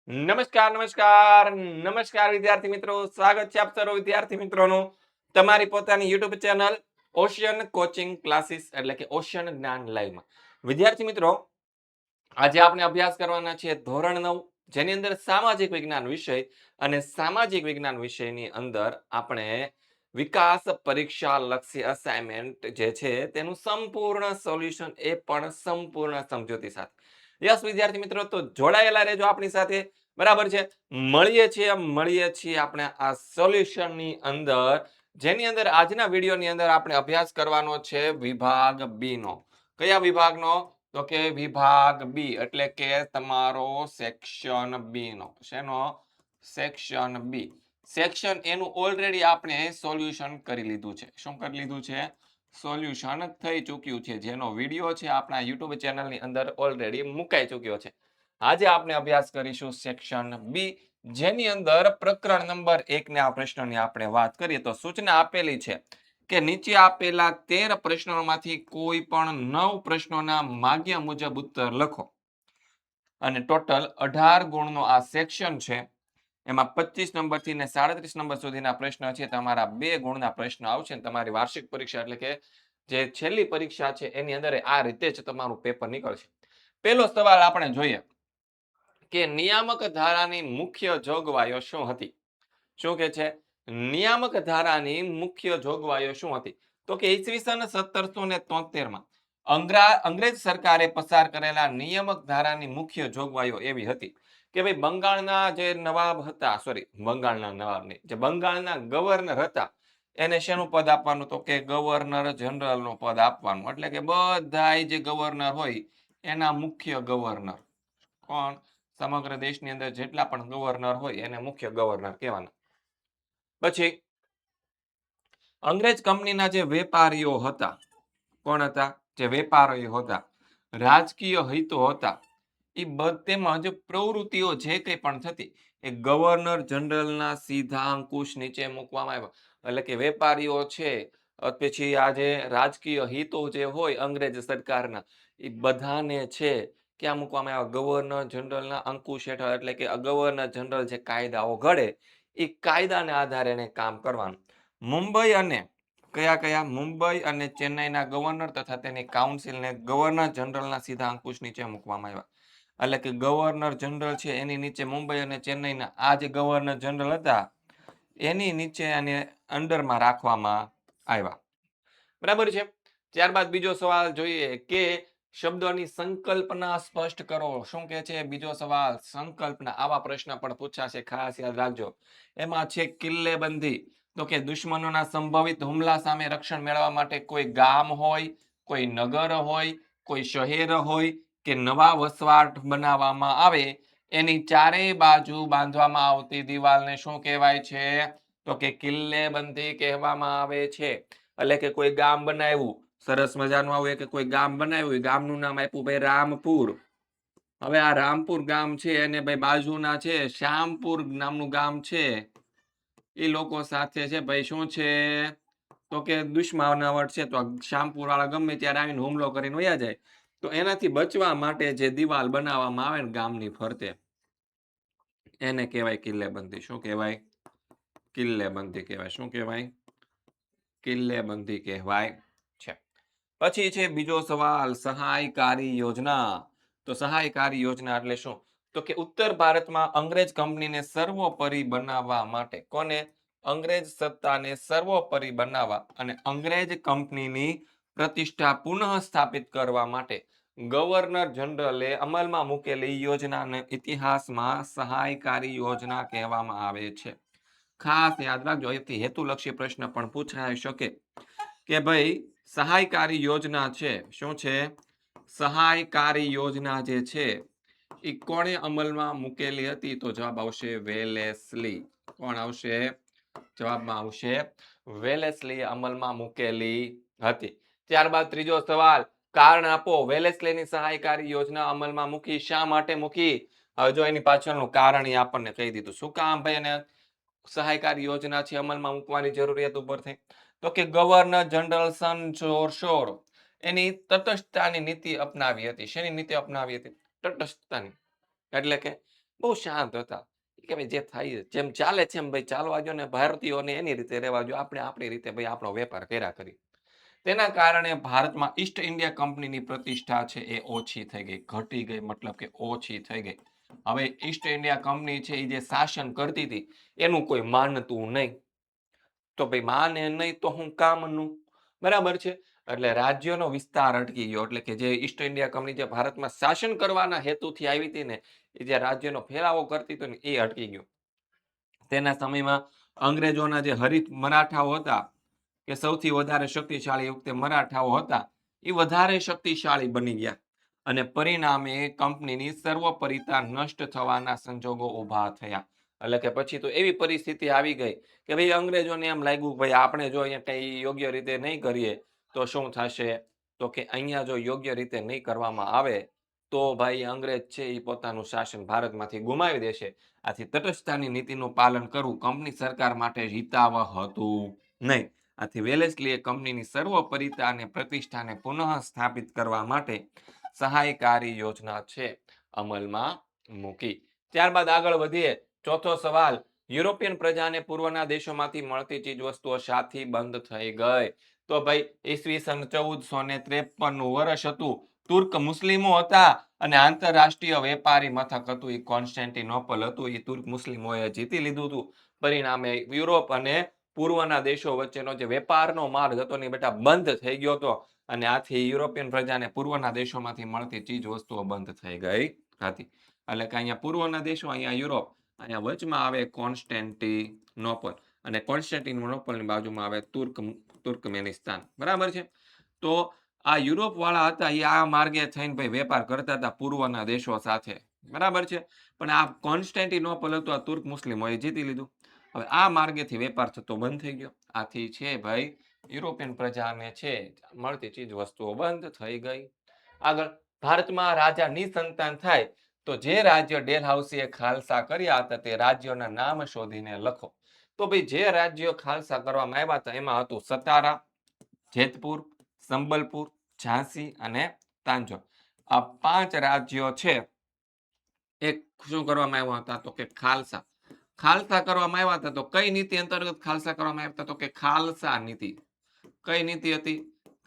નમસ્કાર નમસ્કાર નમસ્કાર વિદ્યાર્થી મિત્રો, સ્વાગત છે આપ સર્વ વિદ્યાર્થી મિત્રોનું તમારી પોતાની YouTube channel ocean coaching classes એટલે કે ઓશિયન જ્ઞાન લાઈવમાં. વિદ્યાર્થી મિત્રો, આજે આપણે અભ્યાસ કરવાના છે ધોરણ 9, જેની અંદર સામાજિક વિજ્ઞાન વિષય અને સામાજિક વિજ્ઞાન વિષયની અંદર આપણે વિકાસ પરીક્ષા લક્ષી અસાઇનમેન્ટ જે છે તેનું સંપૂર્ણ સોલ્યુશન, એ પણ સંપૂર્ણ સમજૂતી સાથે. યસ વિદ્યાર્થી મિત્રો, તો જોડાયેલા રહેજો આપણી સાથે. બરાબર છે. મળીએ છીએ આપણે આ સોલ્યુશનની અંદર, જેની અંદર આજના વિડીયોની અંદર આપણે અભ્યાસ કરવાનો છે વિભાગ બી નો. કયા વિભાગનો? તો કે વિભાગ બી એટલે કે તમારો સેક્શન બી નો. શેનો? Section B. સેક્શન એનું ઓલરેડી આપણે સોલ્યુશન કરી લીધું છે. શું કરી લીધું છે? સોલ્યુશન થઈ ચૂક્યું છે, જેનો વિડીયો છે આપણા યુટ્યુબ ચેનલની અંદર ઓલરેડી મુકાઈ ચૂક્યો છે. આજે આપણે અભ્યાસ કરીશું સેક્શન બી, જેની અંદર પ્રકરણ નંબર 1 ના પ્રશ્નોની આપણે વાત કરીએ તો સૂચના આપેલી છે કે નીચે આપેલા 13 પ્રશ્નોમાંથી કોઈ પણ 9 પ્રશ્નોના માગ્યા મુજબ ઉત્તર લખો. અને ટોટલ 18 ગુણનો આ સેક્શન છે. એમાં 25 નંબરથી ને 37 નંબર સુધીના પ્રશ્ન છે. તમારા 2 ગુણના પ્રશ્ન આવશે. તમારી વાર્ષિક પરીક્ષા એટલે કે જે છેલ્લી પરીક્ષા છે એની અંદર આ રીતે જ તમારું પેપર નીકળશે. પહેલો સવાલ આપણે જોઈએ કે નિયામક ધારાની મુખ્ય જોગવાઈઓ શું હતી? શું કે છે? નિયામક ધારાની મુખ્ય જોગવાઈઓ શું હતી? તો કે ઈસવીસન 1773 માં અંગ્રેજ સરકારે પસાર કરેલા નિયામક ધારાની મુખ્ય જોગવાઈઓ એવી હતી કે ભાઈ બંગાળના જે નવાબ હતા, બંગાળના નવાબ નહીં, જે બંગાળના ગવર્નર હતા, એને શેનું પદ આપવાનું? તો કે ગવર્નર જનરલનું પદ આપવાનું. એટલે કે બધાય જે ગવર્નર હોય એના મુખ્ય ગવર્નર. કોણ? સમગ્ર દેશની અંદર જેટલા પણ ગવર્નર હોય એને મુખ્ય ગવર્નર કહેવાના. પછી અંગ્રેજ કંપનીના જે વેપારીઓ હતા, કોણ હતા? જે વેપારીઓ હતા, રાજકીય હિતો હતા, એ તેમજ પ્રવૃત્તિઓ જે કંઈ પણ થતી એ ગવર્નર જનરલના સીધા અંકુશ નીચે મૂકવામાં આવ્યા. એટલે કે વેપારીઓ છે, પછી આ જે રાજકીય હિતો જે હોય અંગ્રેજ સરકારના, એ બધાને છે ક્યાં મૂકવામાં આવ્યા? ગવર્નર જનરલના અંકુશ હેઠળ. એટલે કે ગવર્નર જનરલ જે કાયદાઓ ઘડે એ કાયદાના આધારે એને કામ કરવાનું. મુંબઈ અને મુંબઈ અને ચેન્નઈના ગવર્નર તથા તેની કાઉન્સિલને ગવર્નર જનરલના સીધા અંકુશ નીચે મૂકવામાં આવ્યા. એટલે કે ગવર્નર જનરલ છે એની નીચે મુંબઈ અને ચેન્નઈના આ જે ગવર્નર જનરલ હતા એની નીચે અને અંડરમાં રાખવામાં આવ્યા. બરાબર છે. ત્યારબાદ બીજો સવાલ જોઈએ કે શબ્દોની સંકલ્પના સ્પષ્ટ કરો. શું કે છે બીજો સવાલ? સંકલ્પના. આવા પ્રશ્ન પણ પૂછાશે, ખાસ યાદ રાખજો. એમાં છે કિલ્લેબંધી. તો કે દુશ્મનોના સંભવિત હુમલા સામે રક્ષણ મેળવવા માટે કોઈ ગામ હોય, કોઈ નગર હોય, કોઈ શહેર હોય કે નવા વસવાટ બનાવવામાં આવે, એની ચારેય બાજુ બાંધવામાં આવતી દિવાલને શું કહેવાય છે? તો કે કિલ્લેબંધી કહેવામાં આવે છે. એટલે કે કોઈ ગામ બનાવ્યું, સરસ મજાનું આવું કે કોઈ ગામ બનાવ્યું, ગામનું નામ આપ્યું ભાઈ રામપુર. હવે આ રામપુર ગામ છે અને ભાઈ બાજુના છે શ્યામપુર નામનું ગામ છે, એ લોકો સાથે છે ભાઈ શું છે? તો કે દુશ્મનાવટ છે. તો શ્યામપુર વાળા ગમે ત્યારે આવીને હુમલો કરીને વયા જાય. તો એનાથી બચવા માટે જે દિવાલ બનાવવામાં આવે ને ગામની ફરતે, એને કહેવાય કિલ્લેબંધી. શું કહેવાય? કિલ્લેબંધી કહેવાય. શું કહેવાય? કિલ્લેબંધી કહેવાય છે. પછી છે બીજો સવાલ, સહાયકારી યોજના. તો સહાયકારી યોજના એટલે શું? તો કે ઉત્તર ભારતમાં અંગ્રેજ કંપનીને સર્વોપરી બનાવવા માટે, કોને? અંગ્રેજ સત્તાને સર્વોપરી બનાવવા અને અંગ્રેજ કંપનીની પ્રતિષ્ઠા પુનઃ સ્થાપિત કરવા માટે ગવર્નર જનરલે અમલમાં મૂકેલી યોજનાને ઇતિહાસમાં સહાયકારી યોજના કહેવામાં આવે છે. ખાસ યાદ રાખજો, એથી હેતુલક્ષી પ્રશ્ન પણ પૂછાઈ શકે કે ભાઈ સહાયકારી યોજના છે, શું છે? સહાયકારી યોજના જે છે એ કોણે અમલમાં મૂકેલી હતી? તો જવાબ આવશે વેલેસ્લી. કોણ આવશે? જવાબમાં આવશે વેલેસ્લી અમલમાં મૂકેલી હતી. ત્યારબાદ ત્રીજો સવાલ, કારણ આપો. વેલેસ્લીની સહાયકારી યોજના અમલમાં મૂકી. શા માટે મૂકી? હવે જો એની પાછળનું કારણ આપણને કહી દીધું. શું કામ ભાઈ એને સહાયકારી યોજના છે અમલમાં મૂકવાની જરૂરિયાત ઉપર થઈ? તો કે ગવર્નર જનરલ સન જોરશોર એની તટસ્થતાની નીતિ અપનાવી હતી. શેની નીતિ અપનાવી હતી? તટસ્થતાની. એટલે કે બહુ શાંત હતા કે ભાઈ જે થાય જેમ ચાલે છે એમ ભાઈ ચાલવા જો ને ભારતીયોને એની રીતે રહેવા જો આપણે આપણી રીતે ભાઈ આપણો વેપાર કર્યા કરી. તેના કારણે ભારતમાં ઈસ્ટ ઇન્ડિયા કંપનીની પ્રતિષ્ઠા છે એ ઓછી થઈ ગઈ, ઘટી ગઈ, મતલબ કે ઓછી થઈ ગઈ. હવે ઈસ્ટ ઇન્ડિયા કંપની છે એ જે શાસન કરતી હતી એનું કોઈ માનતું નહીં. તો ભાઈ માને નહીં તો હું કામનું, બરાબર છે. એટલે રાજ્યોનો વિસ્તાર અટકી ગયો, એટલે કે જે ઈસ્ટ ઇન્ડિયા કંપની જે ભારતમાં શાસન કરવાના હેતુથી આવી હતી ને એ જે રાજ્યનો ફેલાવો કરતી હતી ને એ અટકી ગયો. તેના સમયમાં અંગ્રેજોના જે હરીફ મરાઠાઓ હતા કે સૌથી વધારે શક્તિશાળી વખતે મરાઠાઓ હતા એ વધારે શક્તિશાળી બની ગયા અને પરિણામે કંપનીની સર્વોપરિતા નષ્ટ થવાના સંજોગો ઊભા થયા. એટલે કે પછી તો એવી પરિસ્થિતિ આવી ગઈ કે ભાઈ અંગ્રેજોને એમ લાગ્યું ભાઈ આપણે જો અહીંયા કંઈ યોગ્ય રીતે નહીં કરીએ તો શું થશે, તો કે અહીંયા જો યોગ્ય રીતે નહીં કરવામાં આવે તો ભાઈ અંગ્રેજ છે એ પોતાનું શાસન ભારતમાંથી ગુમાવી દેશે. આથી તટસ્થતાની નીતિનું પાલન કરવું કંપની સરકાર માટે હિતાવહ હતું નહીં. આથી વેલેસ્લીએ કંપનીની સર્વોપરિતા અને પ્રતિષ્ઠાને પુનઃ સ્થાપિત કરવા માટે સહાયકારી યોજના છે અમલમાં મૂકી. ત્યારબાદ આગળ વધીએ. ચોથો સવાલ, યુરોપિયન પ્રજાને પૂર્વના દેશોમાંથી મળતી ચીજવસ્તુઓ શાથી બંધ થઈ ગઈ? તો ભાઈ ઈસવીસન 1453 નું વર્ષ હતું. તુર્ક મુસ્લિમો હતા અને આંતરરાષ્ટ્રીય વેપારી મથક હતું એ કોન્સ્ટેન્ટિનોપલ હતું એ તુર્ક મુસ્લિમોએ જીતી લીધું હતું. પરિણામે યુરોપ અને પૂર્વના દેશો વચ્ચેનો જે વેપારનો માર્ગ હતો ને બેટા બંધ થઈ ગયો હતો અને આથી યુરોપિયન પ્રજાને પૂર્વના દેશોમાંથી મળતી ચીજ વસ્તુઓ બંધ થઈ ગઈ હતી. એટલે કે અહીંયા પૂર્વના દેશો, અહીંયા યુરોપ, અહીંયા વચમાં આવે કોન્સ્ટેન્ટિનોપલ અને કોન્સ્ટેન્ટિનોપલની બાજુમાં આવે તુર્કમેનિસ્તાન, બરાબર છે. તો આ યુરોપ વાળા હતા એ આ માર્ગે થઈને ભાઈ વેપાર કરતા હતા પૂર્વના દેશો સાથે, બરાબર છે. પણ આ કોન્સ્ટેન્ટિનોપલ હતું આ તુર્ક મુસ્લિમોએ જીતી લીધું. હવે આ માર્ગેથી વેપાર થતો બંધ થઈ ગયો. આથી છે ભાઈ યુરોપિયન પ્રજાને છે મળતી ચીજ વસ્તુઓ બંધ થઈ ગઈ. આગળ, ભારતમાં રાજા નિસંતાન થાય તો જે રાજ્ય ડેલહાઉસીએ ખાલસા કર્યા હતા તે રાજ્યોના નામ શોધીને લખો. તો ભાઈ જે રાજ્યો ખાલસા કરવામાં આવ્યા હતા એમાં હતું સતારા, જેતપુર, સંબલપુર, ઝાંસી અને તાંજોર. આ 5 રાજ્યો છે એ શું કરવામાં આવ્યા હતા? તો કે ખાલસા કરવામાં આવ્યા હતા. તો કઈ નીતિ અંતર્ગત ખાલસા કરવામાં આવ્યા હતા? તો કે ખાલસા નીતિ. કઈ નીતિ હતી?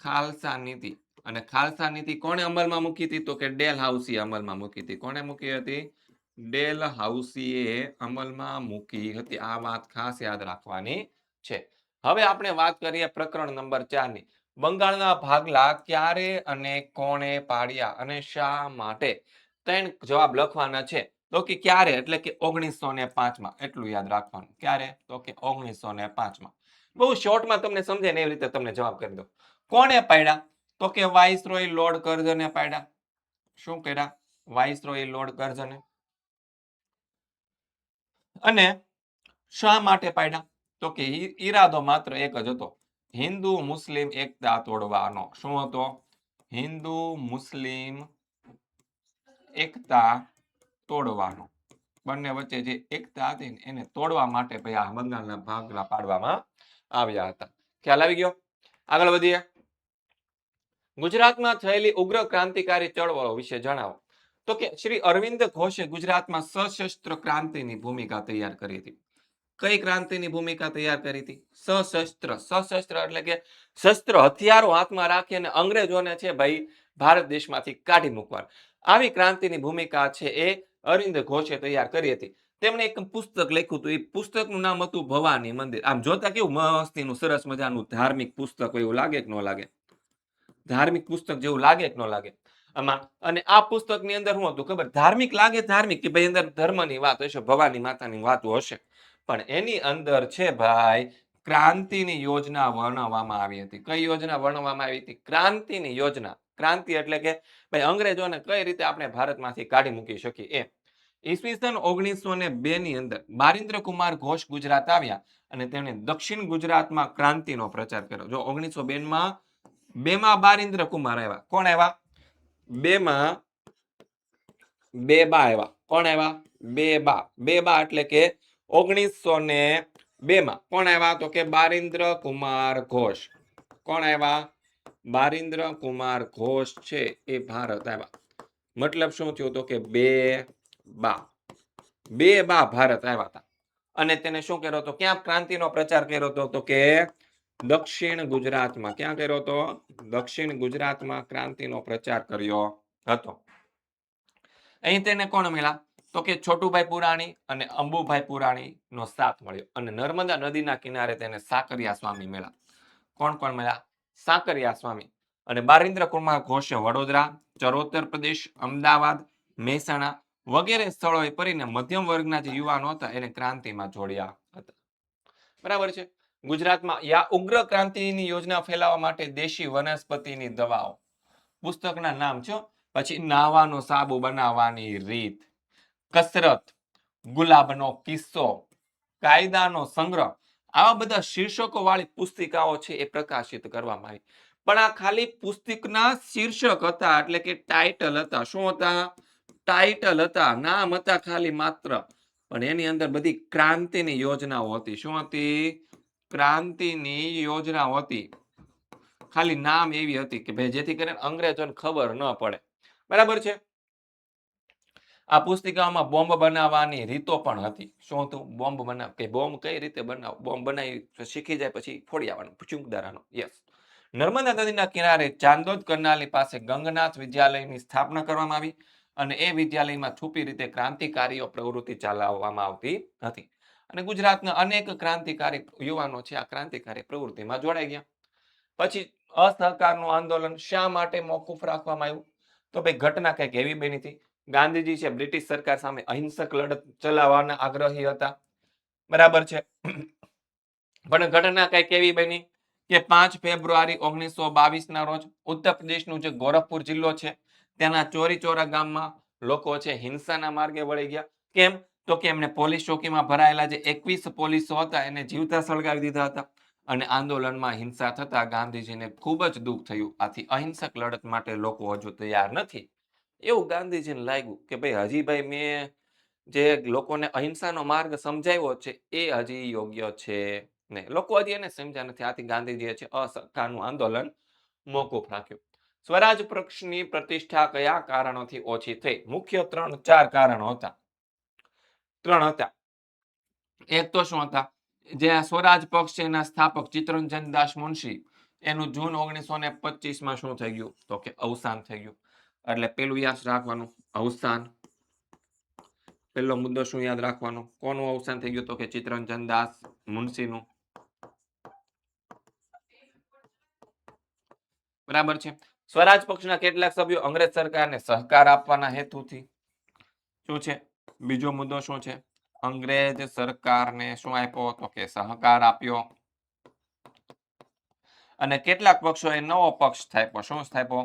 ખાલસા નીતિ. અને ખાલસા નીતિ કોણે અમલમાં મૂકી હતી? તો કે ડેલહાઉસીએ અમલમાં મૂકી હતી. કોણે મૂકી હતી? ડેલહાઉસીએ અમલમાં મૂકી હતી. આ વાત ખાસ યાદ રાખવાની છે. હવે આપણે વાત કરીએ પ્રકરણ નંબર 4 ની. બંગાળના ભાગલા ક્યારે અને કોણે પાડ્યા અને શા માટે? 3 જવાબ લખવાના છે. તો કે ક્યારે એટલે કે 1905 એટલું યાદ રાખવાનું. ક્યારે? તો કે 1905. બહુ શોર્ટમાં તમને સમજે ને એવી રીતે તમને જવાબ કરી દો. કોણે પાડ્યા? તો કે વાઇસરોય લોર્ડ કર્ઝને પાડ્યા. શું કર્યા? વાઇસરોય લોર્ડ કર્ઝને. અને શા માટે પાડ્યા? તો કે ઈરાદો માત્ર એક જ હતો, હિન્દુ મુસ્લિમ એકતા તોડવાનો. શું હતો? હિન્દુ મુસ્લિમ એકતા તોડવાનો. બંને વચ્ચે જે એકતા હતી એને તોડવા માટે ભાઈ આ બંગાળના ભાગલા પાડવામાં આવ્યા હતા. ખ્યાલ આવી ગયો? આગળ વધીએ. ગુજરાતમાં થયેલી ઉગ્ર ક્રાંતિકારી ચળવળો વિશે જણાવો. તો કે શ્રી અરવિંદ ઘોષે ગુજરાતમાં સશસ્ત્ર ક્રાંતિની ભૂમિકા તૈયાર કરી હતી. કઈ ક્રાંતિની ભૂમિકા તૈયાર કરી હતી? સશસ્ત્ર એટલે કે શસ્ત્ર હથિયારો હાથમાં રાખી અને અંગ્રેજોને છે ભાઈ ભારત દેશમાંથી કાઢી મૂકવા. આવી ક્રાંતિની ભૂમિકા છે એ અરવિંદ ઘોષે તૈયાર કરી હતી. તેમણે એક પુસ્તક લખ્યું હતું. એ પુસ્તકનું નામ હતું ભવાની મંદિર. આમ જોતા કેવું મસ્તીનું સરસ મજાનું ધાર્મિક પુસ્તક હોય એવું લાગે કે ન લાગે? ધાર્મિક પુસ્તક જેવું લાગે કે ન લાગે આમાં? અને આ પુસ્તકની અંદર શું હતું ખબર? ધાર્મિક લાગે, ધાર્મિક કે ભાઈ અંદર ધર્મની વાત હશે, ભવાની માતાની વાતો હશે, પણ એની અંદર છે ભાઈ ક્રાંતિની યોજના વર્ણવવામાં આવી હતી. કઈ યોજના વર્ણવવામાં આવી હતી? ક્રાંતિની યોજના. ક્રાંતિ એટલે કે ભાઈ અંગ્રેજોને કઈ રીતે આપણે ભારતમાંથી કાઢી મૂકી શકીએ એ. ઈસવીસન 1902 ની અંદર બારિન્દ્ર કુમાર ઘોષ ગુજરાત આવ્યા અને તેમણે દક્ષિણ ગુજરાતમાં ક્રાંતિનો પ્રચાર કર્યો. જો 1902 માં બારિન્દ્ર કુમાર આવ્યા. કોણ આવ્યા? બે બા આવ્યા. કોણ આવ્યા? બે બા એટલે કે 1902 માં કોણ આવ્યા? તો કે બારિન્દ્ર કુમાર ઘોષ. કોણ આવ્યા? બારિન્દ્ર કુમાર ઘોષ છે એ ભારત આવ્યા. મતલબ શું થયું? તો કે બે બા. બે બા ભારત આવ્યા હતા અને તેને શું કર્યો હતો, ક્યાં ક્રાંતિનો પ્રચાર કર્યો હતો, તો કે દક્ષિણ ગુજરાતમાં. ક્યાં કર્યો હતો? દક્ષિણ ગુજરાતમાં ક્રાંતિનો પ્રચાર કર્યો હતો. અહીં તેને કોણ મળ્યા? તો કે છોટુભાઈ પુરાણી અને અંબુભાઈ પુરાણી નો સાથ મળ્યો અને નર્મદા નદીના કિનારે તેને સાકરિયા સ્વામી મળ્યા. કોણ કોણ મળ્યા? સાકરિયા સ્વામી. અને બારિન્દ્ર કુમાર ઘોષે વડોદરા, ચરોતર પ્રદેશ, અમદાવાદ, મહેસાણા વગેરે સ્થળોએ ફરીને મધ્યમ વર્ગના જે યુવાનો હતા એને ક્રાંતિમાં જોડ્યા હતા. બરાબર છે. ગુજરાતમાં યા ઉગ્ર ક્રાંતિની યોજના ફેલાવવા માટે દેશી વનસ્પતિની દવાઓ પુસ્તકના નામ છે. પછી નાવાનો સાબુ બનાવવાની રીત, કસરત, ગુલાબનો કિસ્સો, કાયદાનો સંગ્રહ, આવા બધા શીર્ષકો વાળી પુસ્તિકાઓ છે એ પ્રકાશિત કરવામાં આવી. પણ આ ખાલી પુસ્તકના શીર્ષક હતા, એટલે કે ટાઇટલ હતા. શું હતા? ટાઇટલ હતા, નામ હતા ખાલી માત્ર. પણ એની અંદર બધી ક્રાંતિની યોજનાઓ હતી. શું હતી? ક્રાંતિની યોજનાઓ હતી. ખાલી નામ એવી હતી કે ભાઈ જેથી કરીને અંગ્રેજોને ખબર ન પડે. બરાબર છે. આ પુસ્તિકામાં બોમ્બ બનાવવાની રીતો પણ હતી. શું હતું? બોમ્બ બનાવ કે બોમ્બ કઈ રીતે બનાવ, બોમ્બ બનાવી શીખી જાય પછી ફોડી આવવાનો ચૂંકદારાનો. યસ. નર્મદા નદીના કિનારે ચાંદોદ કરનાલી પાસે ગંગનાથ વિદ્યાલયની સ્થાપના કરવામાં આવી અને એ વિદ્યાલયમાં છુપી રીતે ક્રાંતિકારીઓ પ્રવૃત્તિ ચલાવવામાં આવતી હતી. અને ગુજરાતના અનેક ક્રાંતિકારી યુવાનો છે આ ક્રાંતિકારી પ્રવૃત્તિમાં જોડાઈ ગયા. પછી અસહકારનું આંદોલન શા માટે મોકૂફ રાખવામાં આવ્યું? તો ભાઈ ઘટના કંઈક એવી બની હતી. ગાંધીજી છે બ્રિટિશ સરકાર સામે અહિંસક લડત ચલાવવાના આગ્રહી હતા. બરાબર છે. પણ ઘટના કંઈક એવી બની કે 5 ફેબ્રુઆરી 1922 ના રોજ ઉત્તર પ્રદેશનું જે ગોરખપુર જિલ્લો છે તેના ચોરીચોરા ગામમાં લોકો છે હિંસાના માર્ગે વળી ગયા. કેમ? તો કે એમને પોલીસ ચોકીમાં ભરાયેલા જે 21 પોલીસો હતા એને જીવતા સળગાવી દીધા હતા. અને આંદોલનમાં હિંસા થતા ગાંધીજીને ખૂબ જ દુઃખ થયું. આથી અહિંસક લડત માટે લોકો હજુ તૈયાર નથી. એવું ગાંધીજીને લાગ્યું કે ભાઈ હજી ભાઈ મેં જે લોકોને અહિંસાનો માર્ગ સમજાવ્યો છે એ હજી યોગ્ય છે નહીં. લોકો હજી એને સમજ્યા નથી. આથી ગાંધીજીએ છે અસહકારનું આંદોલન મોકૂફ રાખ્યું. સ્વરાજ પક્ષની પ્રતિષ્ઠા કયા કારણોથી ઓછી થઈ? મુખ્ય 3-4 કારણો હતા. 3 હતા. એક તો શું હતા? જે સ્વરાજ પક્ષ છે એના સ્થાપક ચિત્તરંજન દાસ મુનશી એનું જૂન 1925 શું થઈ ગયું? તો કે અવસાન થઈ ગયું. એટલે પેલું યાદ રાખવાનું, અવસાન. પહેલો મુદ્દો શું યાદ રાખવાનો? કોનું અવસાન થઈ ગયું? તો કે ચિત્તરંજન દાસ મુનશીનું. બરાબર છે. સ્વરાજ પક્ષના કેટલાક સભ્યો અંગ્રેજ સરકારને સહકાર આપવાના હેતુથી. શું છે? બીજો મુદ્દો શું છે? અંગ્રેજ સરકારને શું આપ્યો? તો કે સહકાર આપ્યો. અને કેટલાક પક્ષોએ નવો પક્ષ સ્થાપ્યો. શું સ્થાપ્યો?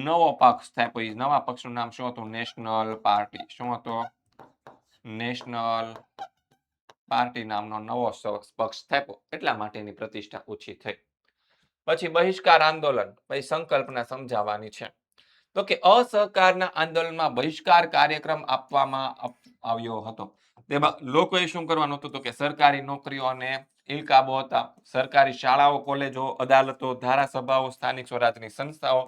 નવો પક્ષ સ્થાપ્યો. નવા પક્ષનું નામ શું હતું? National party. શું હતો? નેશનલ પાર્ટી નામનો નવો પક્ષ સ્થાપ્યો. એટલા માટેની પ્રતિષ્ઠા ઓછી થઈ. પછી બહિષ્કાર આંદોલન. પછી સંકલ્પના સમજાવવાની છે. તો કે અસહકારના આંદોલનમાં બહિષ્કાર કાર્યક્રમ આપવામાં આવ્યો હતો. તેમાં લોકોએ શું કરવાનું હતું? તો કે સરકારી નોકરીઓને ઇલકાબો હતા. સરકારી શાળાઓ, કોલેજો, અદાલતો, ધારાસભાઓ, સ્થાનિક સ્વરાજની સંસ્થાઓ,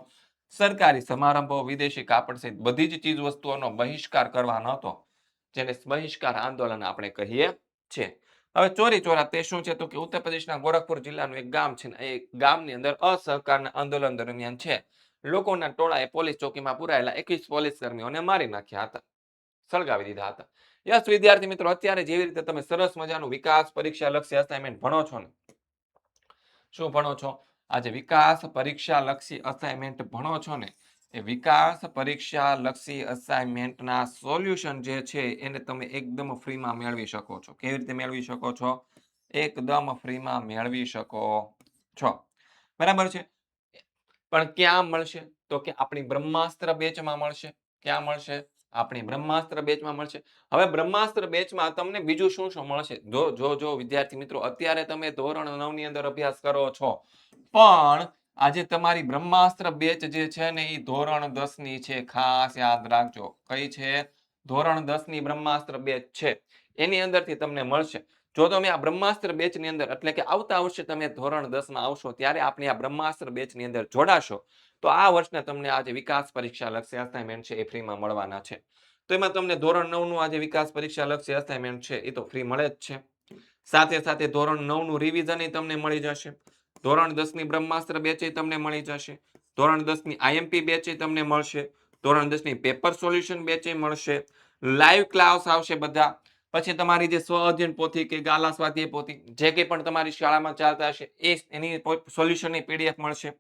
સરકારી સમારંભો, વિદેશી કાપડ સહિત બધી જ ચીજ વસ્તુઓનો બહિષ્કાર કરવાનો હતો, જેને બહિષ્કાર આંદોલન આપણે કહીએ છીએ. હવે ચોરીચોરા તે શું છે? તો કે ઉત્તર પ્રદેશના ગોરખપુર જિલ્લાનું એક ગામ છે. એ ગામની અંદર અસહકારના આંદોલન દરમિયાન છે લોકોના ટોળાએ પોલીસ ચોકીમાં પુરાયેલા 21 પોલીસ કર્મીઓને મારી નાખ્યા હતા, સળગાવી દીધા હતા. યસ વિદ્યાર્થી મિત્રો, અત્યારે જેવી રીતે તમે સરસ મજાનું વિકાસ પરીક્ષા લક્ષી અસાઇનમેન્ટ ભણો છો ને, શું ભણો છો? આજે વિકાસ પરીક્ષા લક્ષી અસાઇનમેન્ટ ભણો છો ને, એ વિકાસ પરીક્ષા લક્ષી અસાઇનમેન્ટના સોલ્યુશન જે છે એને તમે એકદમ ફ્રીમાં મેળવી શકો છો. કેવી રીતે મેળવી શકો છો? એકદમ ફ્રીમાં મેળવી શકો છો. બરાબર છે. પણ ક્યાં મળશે? તો કે આપણી બ્રહ્માસ્ત્ર બેચમાં મળશે. ક્યાં મળશે? આપણી બ્રહ્માસ્ત્ર બેચમાં મળશે. હવે બ્રહ્માસ્ત્ર બેચમાં તમને બીજું શું શું મળશે? જો વિદ્યાર્થી મિત્રો, અત્યારે તમે ધોરણ 9 ની અંદર અભ્યાસ કરો છો, પણ આજે તમારી બ્રહ્માસ્ત્ર બેચ જે છે ને એ ધોરણ 10 ની છે. ખાસ યાદ રાખજો. કઈ છે? ધોરણ 10 ની બ્રહ્માસ્ત્ર બેચ છે. એની અંદરથી તમને મળશે. જો તમે આ બ્રહ્માસ્ત્ર બેચની અંદર એટલે કે આવતા વર્ષે તમે ધોરણ 10 માં આવશો ત્યારે આપણી આ બ્રહ્માસ્ત્ર બેચની અંદર જોડાશો તો આ વર્ષના તમને આ જે વિકાસ પરીક્ષા લક્ષી અસાઇનમેન્ટ છે એ ફ્રીમાં મળવાના છે. તો એમાં તમને ધોરણ 9 નું આ જે વિકાસ પરીક્ષા લક્ષી અસાઇનમેન્ટ છે એ તો ફ્રી મળે જ છે. સાથે સાથે ધોરણ 9 નું રિવિઝન તમને મળી જશે. ધોરણ 10 ની બ્રહ્માસ્ત્ર બેચ તમને મળી જશે. ધોરણ 10 ની આઈએમપી બેચ તમને મળશે. ધોરણ 10 ની પેપર સોલ્યુશન બેચ મળશે. લાઈવ ક્લાસ આવશે બધા. પછી તમારી જે સ્વ અધ્યયન પોથી કે ગાલા સ્વાધ્યાય પોથી જે કંઈ પણ તમારી શાળામાં ચાલતા હશે એ એની સોલ્યુશનની પીડીએફ મળશે.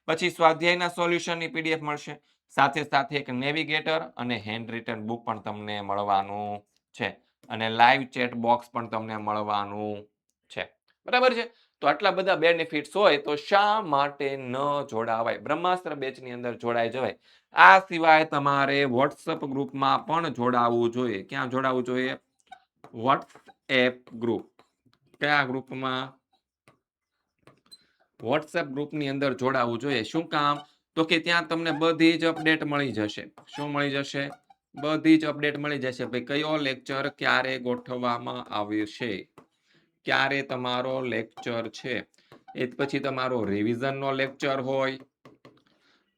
પછી સ્વાધ્યાયના સોલ્યુશનની પીડીએફ મળશે. સાથે સાથે એક નેવિગેટર અને હેન્ડ રિટન બુક પણ તમને મળવાનું છે. અને લાઈવ ચેટ બોક્સ પણ તમને મળવાનું છે. બરાબર છે. તો આટલા બધા બેનિફિટ્સ હોય તો શા માટે ન જોડાવાય? બ્રહ્માસ્ત્ર બેચની અંદર જોડાઈ જવાય. આ સિવાય તમારે વોટ્સઅપ ગ્રુપમાં પણ જોડાવવું જોઈએ. ક્યાં જોડાવવું જોઈએ? WhatsApp group. કયા ગ્રુપમાં? વોટ્સએપ ગ્રુપની અંદર જોડાવવું જોઈએ. શું કામ? તો કે ત્યાં તમને બધી જ અપડેટ મળી જશે. શું મળી જશે? બધી જ અપડેટ મળી જશે. ભાઈ કયો લેક્ચર ક્યારે ગોઠવવામાં આવશે, ક્યારે તમારો લેક્ચર છે, એ પછી તમારો રિવિઝનનો લેક્ચર હોય,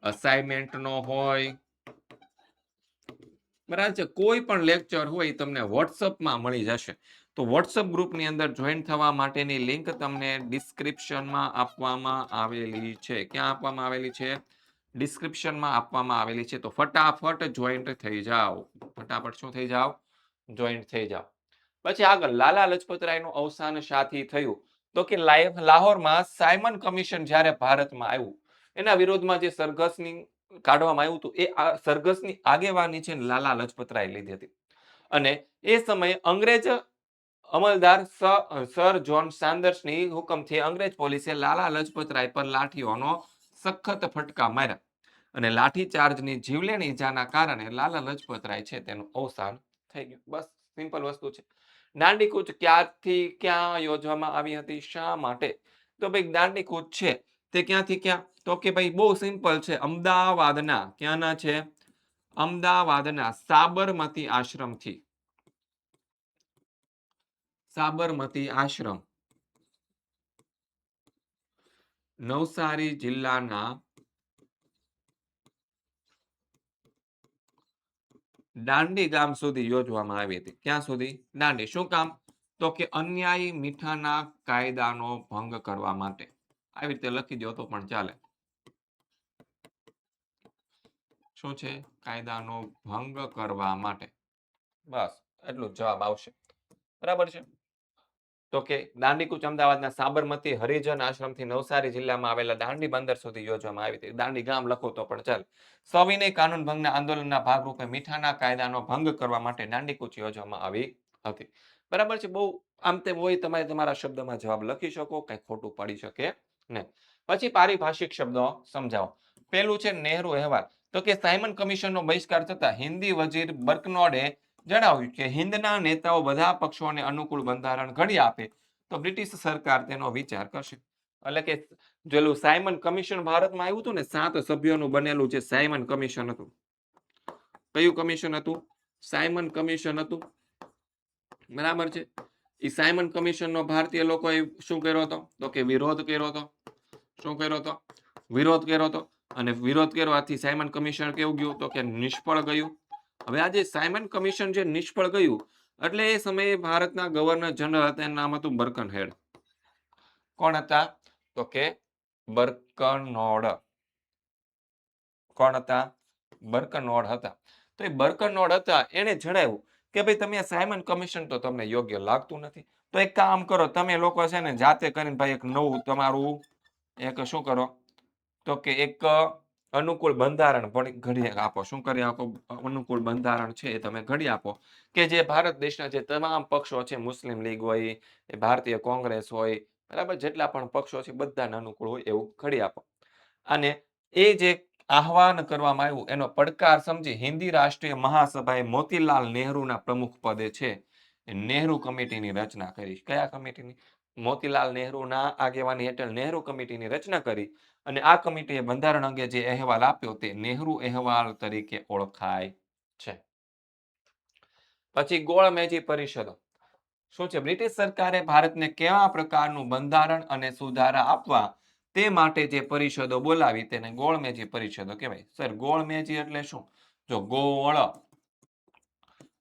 અસાઇનમેન્ટનો હોય, બરાબર છે, કોઈ પણ લેક્ચર હોય તમને વોટ્સઅપમાં મળી જશે. તો વોટ્સઅપ ગ્રુપની અંદર જોઈન થવા માટેની લિંક તમને ડિસ્ક્રિપ્શનમાં આપવામાં આવેલી છે. ક્યાં આપવામાં આવેલી છે? ડિસ્ક્રિપ્શનમાં આપવામાં આવેલી છે. તો ફટાફટ જોઈન્ટ થઈ જાઓ. ફટાફટ શું થઈ જાઓ? જોઈન્ટ થઈ જાઓ. પછી આગળ લાલા લજપતરાયનું અવસાન શાથી થયું? તો કે લાહોરમાં સાયમન કમિશન જ્યારે ભારતમાં આવ્યું એના વિરોધમાં જે સરઘસની કાઢવામાં આવ્યું હતું એ સરઘસની આગેવાની છે લાલા લજપતરાય લીધી હતી. અને એ સમયે અંગ્રેજ અમલદાર સર જોન સાન્ડર્સની હુકમથી અંગ્રેજ પોલીસે લાલા લજપતરાય પર લાઠીઓનો સખત ફટકા માર્યા. અને લાઠીચાર્જની જીવલેણ ઈજાના કારણે લાલા લજપતરાય છે તેનું અવસાન થઈ ગયું. બસ સિમ્પલ વસ્તુ છે. દાંડી કૂચ ક્યાંથી ક્યાં યોજવામાં આવી હતી? શા માટે? તો ભાઈ દાંડી કૂચ છે તે ક્યાંથી ક્યાં? તો કે ભાઈ બહુ સિમ્પલ છે. અમદાવાદના ક્યાંના છે? અમદાવાદના સાબરમતી આશ્રમથી. સાબરમતી આશ્રમ નવસારી જિલ્લાના દાંડી ગામ સુધી યોજવામાં આવી હતી. ક્યાં સુધી? દાંડી. શું કામ? તો કે અન્યાયી મીઠાના કાયદાનો ભંગ કરવા માટે. આવી રીતે લખી દો તો પણ ચાલે. શું છે? કાયદાનો ભંગ કરવા માટે. બસ એટલું જવાબ આવશે. બરાબર છે. તો કે દાંડી કૂચ અમદાવાદના સાબરમતી હરિજન આશ્રમથી નવસારી જિલ્લામાં આવેલા દાંડી બંદર સુધી યોજવામાં આવી હતી. દાંડી ગામ લખો તો પણ ચાલે. સવિનય કાનૂન ભંગના આંદોલનના ભાગરૂપે મીઠાના કાયદાનો ભંગ કરવા માટે દાંડી કૂચ યોજવામાં આવી હતી. બરાબર છે. બહુ આમ તેમ હોય તમારે તમારા શબ્દમાં જવાબ લખી શકો, કઈ ખોટું પડી શકે નહીં. પછી પારિભાષિક શબ્દો સમજાવો. પેલું છે નહેરુ અહેવાલ. તો કે સાયમન કમિશનનો બહિષ્કાર થતા હિન્દી વજીર બર્કનોડે જણાવ્યું કે હિન્દના નેતાઓ બધા પક્ષોને અનુકૂળ બંધારણ ઘડી આપે તો બ્રિટિશ સરકાર તેનો વિચાર કરશે. એટલે કે જેલું સાયમન કમિશન ભારતમાં આવ્યું હતું ને 7 સભ્યોનું બનેલું જે સાયમન કમિશન હતું. કયું કમિશન હતું? સાયમન કમિશન હતું. બરાબર છે. એ સાયમન કમિશનનો ભારતીય લોકોએ શું કર્યો હતો? તો કે વિરોધ કર્યો હતો. શું કર્યો હતો? વિરોધ કર્યો હતો. અને વિરોધ કરવાથી સાયમન કમિશન કેવું ગયું? તો કે નિષ્ફળ ગયું. હવે આ જે સાયમન કમિશન જે નિષ્ફળ ગયું એટલે એ સમયે ભારતના ગવર્નર જનરલ હતા એનું નામ હતું બર્કનહેડ. કોણ હતા? તો કે બર્કનોડ. કોણ હતા? બર્કનોડ હતા. તો એ બર્કનોડ હતા એને જણાવ્યું કે ભાઈ તમે સાયમન કમિશન તો તમને યોગ્ય લાગતું નથી. તો એક કામ કરો તમે લોકો છે ને જાતે કરીને ભાઈ એક નવું તમારું એક શું કરો? તો કે એક અનુકૂળ બંધારણ પણ ઘડી આપો. શું કરી આપો? અનુકૂળ બંધારણ છે એ તમે ઘડી આપો કે જે ભારત દેશના જે તમામ પક્ષો છે, મુસ્લિમ લીગ હોય, એ ભારતીય કોંગ્રેસ હોય, બરાબર, જેટલા પણ પક્ષો છે બધાને અનુકૂળ હોય એવું ઘડી આપો. અને એ જે આહવાન કરવામાં આવ્યું એનો પડકાર સમજી હિન્દી રાષ્ટ્રીય મહાસભાએ મોતીલાલ નહેરુના પ્રમુખ પદે છે નહેરુ કમિટીની રચના કરી. કયા કમિટીની? મોતીલાલ નહેરુના આગેવાની હેઠળ નહેરુ કમિટીની રચના કરી અને આ કમિટીએ બંધારણ અંગે જે અહેવાલ આપ્યો તે નહેરુ અહેવાલ તરીકે ઓળખાય છે. પછી ગોળમેજી પરિષદો. શું છે? બ્રિટિશ સરકારે ભારતને કેવા પ્રકારનું બંધારણ અને સુધારા આપવા તે માટે જે પરિષદો બોલાવી તેને ગોળમેજી પરિષદો કહેવાય. સર ગોળમેજી એટલે શું? જો ગોળ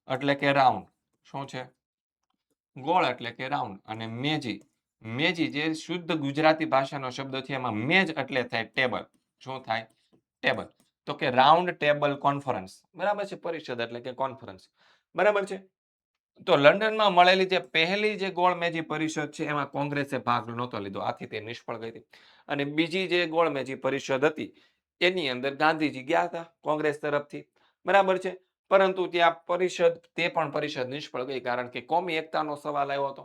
એટલે કે રાઉન્ડ, શું છે? ગોળ એટલે કે રાઉન્ડ, અને મેજી, મેજી જે શુદ્ધ ગુજરાતી ભાષાનો શબ્દ છે એમાં મેજ એટલે થાય ટેબલ. શું થાય? ટેબલ. તો કે રાઉન્ડ ટેબલ કોન્ફરન્સ, બરાબર છે, પરિષદ એટલે કે કોન્ફરન્સ, બરાબર છે. તો લંડનમાં મળેલી જે પહેલી જે ગોળમેજી પરિષદ છે એમાં કોંગ્રેસે ભાગ નહોતો લીધો, આથી તે નિષ્ફળ ગઈ હતી. અને બીજી જે ગોળમેજી પરિષદ હતી એની અંદર ગાંધીજી ગયા હતા કોંગ્રેસ તરફથી, બરાબર છે. પરંતુ ત્યાં તે પણ પરિષદ નિષ્ફળ ગઈ, કારણ કે કોમી એકતાનો સવાલ આવ્યો હતો.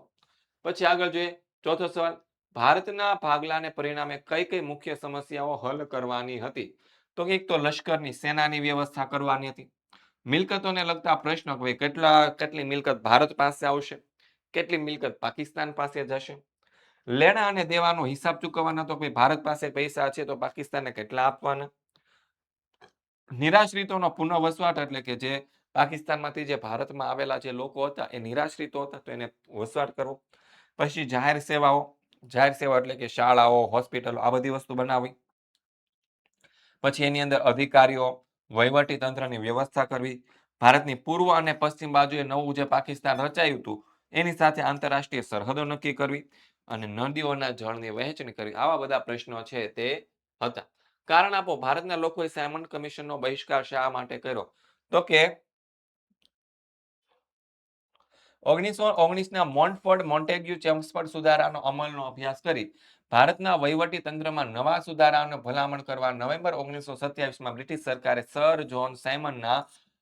પછી આગળ જોઈએ ચોથો સવાલ, ભારતના ભાગલાને પરિણામે કઈ કઈ મુખ્ય સમસ્યાઓ હલ કરવાની હતી? તો એક તો લશ્કરની સેનાની વ્યવસ્થા કરવાની હતી, મિલકતોને લગતા પ્રશ્નો, કેટલી મિલકત ભારત પાસે આવશે, કેટલી મિલકત પાકિસ્તાન પાસે જશે, લેણા અને દેવાનો હિસાબ ચૂકવવાનો, તો ભારત પાસે પૈસા છે તો પાકિસ્તાનને કેટલા આપવાના, નિરાશ્રિતોનો પુનઃવસવાટ એટલે કે જે પાકિસ્તાનમાંથી જે ભારતમાં આવેલા જે લોકો હતા એ નિરાશ્રિતો હતા તો એને વસવાટ કરવો. પછી જાહેર સેવાઓ, જાહેર સેવા એટલે કે શાળાઓ, હોસ્પિટલો, આ બધી વસ્તુ બનાવવી. પછી એની અંદર અધિકારીઓ, વહીવટી તંત્રની વ્યવસ્થા કરવી, ભારતની પૂર્વ અને પશ્ચિમ બાજુએ નવું જે પાકિસ્તાન રચાયું હતું એની સાથે આંતરરાષ્ટ્રીય સરહદો નક્કી કરવી અને નદીઓના જળની વહેંચણી કરવી. આવા બધા પ્રશ્નો છે તે હતા. કારણ આપો, ભારતના લોકોએ સાયમન કમિશનનો બહિષ્કાર શા માટે કર્યો? તો કે 1919ના મોન્ટફોર્ડ મોન્ટેગ્યુ ચેમ્સફોર્ડ સુધારાનો અમલનો અભ્યાસ કરી ભારતના વહીવટી તંત્રમાં નવા સુધારાઓને ભલામણ કરવા નવેમ્બર 1927માં બ્રિટિશ સરકારે સર જ્હોન સાયમનના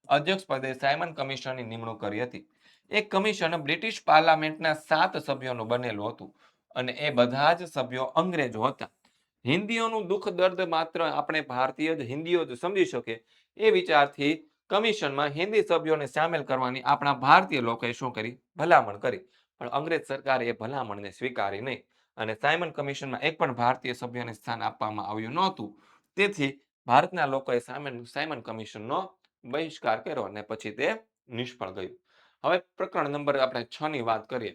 અધ્યક્ષપદે સાયમન કમિશનની નિમણૂક કરી હતી. એ કમિશન બ્રિટિશ પાર્લામેન્ટના 7 સભ્યોનું બનેલું હતું અને એ બધા જ સભ્યો અંગ્રેજો હતા. હિન્દીઓનું દુઃખ દર્દ માત્ર આપણે ભારતીય જ હિન્દીઓ જ સમજી શકે એ વિચારથી કમિશનમાં હિન્દી સભ્યોને સામેલ કરવાની આપણા ભારતીય લોકોએ શું કરી? ભલામણ કરી. પણ અંગ્રેજ સરકારે એ ભલામણને સ્વીકારી નહીં અને સાયમન કમિશનમાં એક પણ ભારતીય સભ્યને સ્થાન આપવામાં આવ્યું નહોતું. તેથી ભારતના લોકોએ સાયમન કમિશનનો બહિષ્કાર કર્યો અને પછી તે નિષ્ફળ ગયું. હવે પ્રકરણ નંબર આપણે 6 ની વાત કરીએ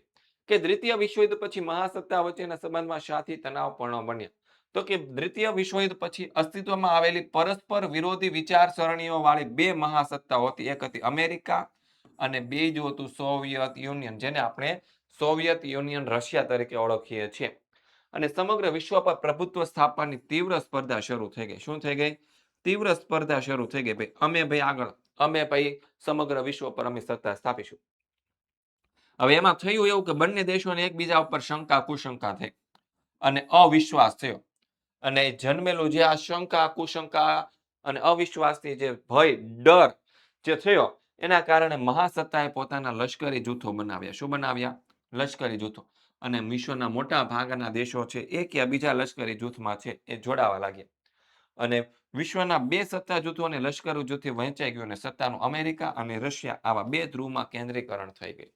કે દ્વિતીય વિશ્વયુદ્ધ પછી મહાસત્તા વચ્ચેના સંબંધમાં શાથી તણાવપૂર્ણ બન્યા. તો કે દ્વિતીય વિશ્વયુદ્ધ પછી અસ્તિત્વમાં આવેલી પરસ્પર વિરોધી વિચારસરણીઓ વાળી બે મહાસત્તાઓ હતી. એક હતી અમેરિકા અને બીજું હતું સોવિયત યુનિયન, જેને આપણે સોવિયત યુનિયન રશિયા તરીકે ઓળખીએ છીએ. અને સમગ્ર વિશ્વ પર પ્રભુત્વ સ્થાપવાની તીવ્ર સ્પર્ધા શરૂ થઈ ગઈ. શું થઈ ગઈ? તીવ્ર સ્પર્ધા શરૂ થઈ ગઈ. અમે ભાઈ સમગ્ર વિશ્વ પર અમે સત્તા સ્થાપીશું. હવે એમાં થયું એવું કે બંને દેશોને એકબીજા ઉપર શંકા કુશંકા થઈ અને અવિશ્વાસ થયો. અને જન્મેલું જે આ શંકા કુશંકા અને અવિશ્વાસથી જે ભય, ડર જે થયો એના કારણે મહાસત્તાએ પોતાના લશ્કરી જૂથો બનાવ્યા. શું બનાવ્યા? લશ્કરી જૂથો. અને વિશ્વના મોટા ભાગના દેશો છે એક યા બીજા લશ્કરી જૂથમાં છે એ જોડાવા લાગ્યા. અને વિશ્વના બે સત્તા જૂથો અને લશ્કરી જૂથથી વહેંચાઈ ગયું અને સત્તાનું અમેરિકા અને રશિયા આવા બે ધ્રુવમાં કેન્દ્રીકરણ થઈ ગયું.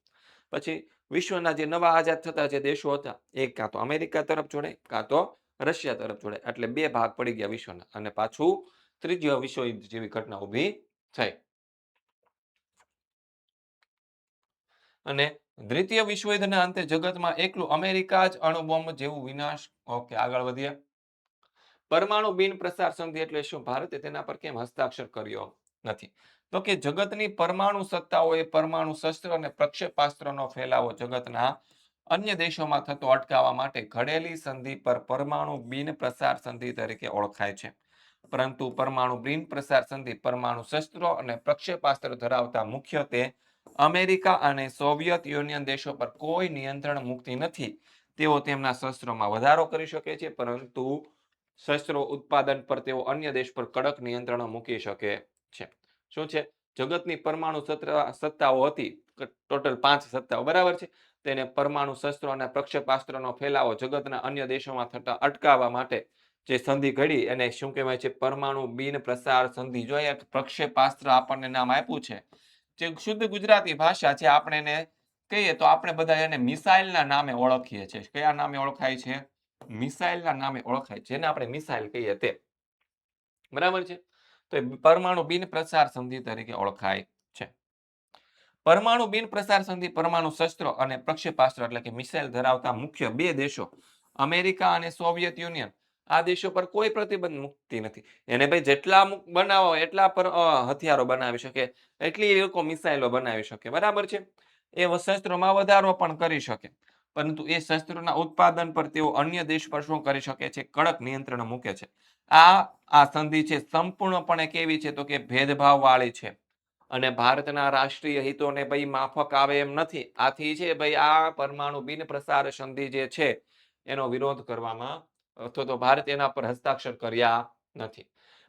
પછી વિશ્વના જે નવા આઝાદ થતા જે દેશો હતા એ કાં તો અમેરિકા તરફ જોડાય કાં તો રશિયા તરફ જોડાય, એટલે બે ભાગ પડી ગયા વિશ્વના અને પાછું ત્રીજો વિશ્વયુદ્ધ જેવી ઘટના ઊભી થઈ. અને દ્વિતીય વિશ્વયુદ્ધના અંતે જગતમાં એકલું અમેરિકા જ અણુબોમ્બ જેવું વિનાશ. ઓકે, આગળ વધીએ. પરમાણુ બિન પ્રસાર સંધિ એટલે શું? ભારતે તેના પર કેમ હસ્તાક્ષર કર્યો નથી? તો કે જગતની પરમાણુ સત્તાઓએ પરમાણુ શસ્ત્ર અને પ્રક્ષેપાસ્ત્રનો ફેલાવો જગતના અન્ય દેશોમાં થતો અટકાવવા માટે ઘડેલી સંધિ પર પરમાણુ બિન પ્રસાર સંધિ તરીકે ઓળખાય છે. પરંતુ પરમાણુ બિન પ્રસાર સંધિ પરમાણુ શસ્ત્રો અને પ્રક્ષેપાસ્ત્ર ધરાવતા મુખ્યત્વે અમેરિકા અને સોવિયત યુનિયન દેશો પર કોઈ નિયંત્રણ મુકતી નથી. તેઓ તેમના શસ્ત્રોમાં વધારો કરી શકે છે, પરંતુ શસ્ત્રો ઉત્પાદન પર તેઓ અન્ય દેશ પર કડક નિયંત્રણો મૂકી શકે છે. શું છે? જગતની પરમાણુ સત્તાઓ હતી, ટોટલ 5 સત્તાઓ, બરાબર છે. તેને પરમાણુ શસ્ત્રો અને પ્રક્ષેપાસ્ત્રનો ફેલાવો જગતના અન્ય દેશોમાં થતા અટકાવવા માટે જે સંધિ ઘડી એને શું કહેવાય છે? પરમાણુ બિન પ્રસાર સંધિ. જો એક પ્રક્ષેપાસ્ત્ર આપણને નામ આપ્યું છે, જે શુદ્ધ ગુજરાતી ભાષા છે, આપણે એને કહીએ તો આપણે બધા એને મિસાઇલના નામે ઓળખીએ છીએ. કયા નામે ઓળખાય છે? મિસાઇલના નામે ઓળખાય, જેને આપણે મિસાઇલ કહીએ તે, બરાબર છે. તો પરમાણુ બિન પ્રસાર સંધિ તરીકે ઓળખાય છે. પરમાણુ બિન પ્રસાર સંધિ પરમાણુ શસ્ત્રો અને પ્રક્ષેપાસ્ત્ર એટલે કે મિસાઇલ ધરાવતા મુખ્ય બે દેશો અમેરિકા અને સોવિયત યુનિયન આ દેશો પર કોઈ પ્રતિબંધ મુકતી નથી. એને ભાઈ જેટલા બનાવો એટલા પર હથિયારો બનાવી શકે, એટલી એ લોકો મિસાઇલો બનાવી શકે, બરાબર છે. એ શસ્ત્રોમાં વધારો પણ કરી શકે, પરંતુ એ શસ્ત્રોના ઉત્પાદન પર તેઓ અન્ય દેશ પર શું કરી શકે છે? કડક નિયંત્રણ મૂકે છે. આ સંધિ છે સંપૂર્ણપણે કેવી છે? તો કે ભેદભાવ વાળી છે. અને ભારતના રાષ્ટ્રીય હિતોને ભાઈ માફક આવે એમ નથી. આથી છે ભાઈ આ પરમાણુ બિન પ્રસાર સંધિ જે છે એનો વિરોધ કરવામાં, અથવા તો ભારત એના પર હસ્તાક્ષર કર્યા નથી.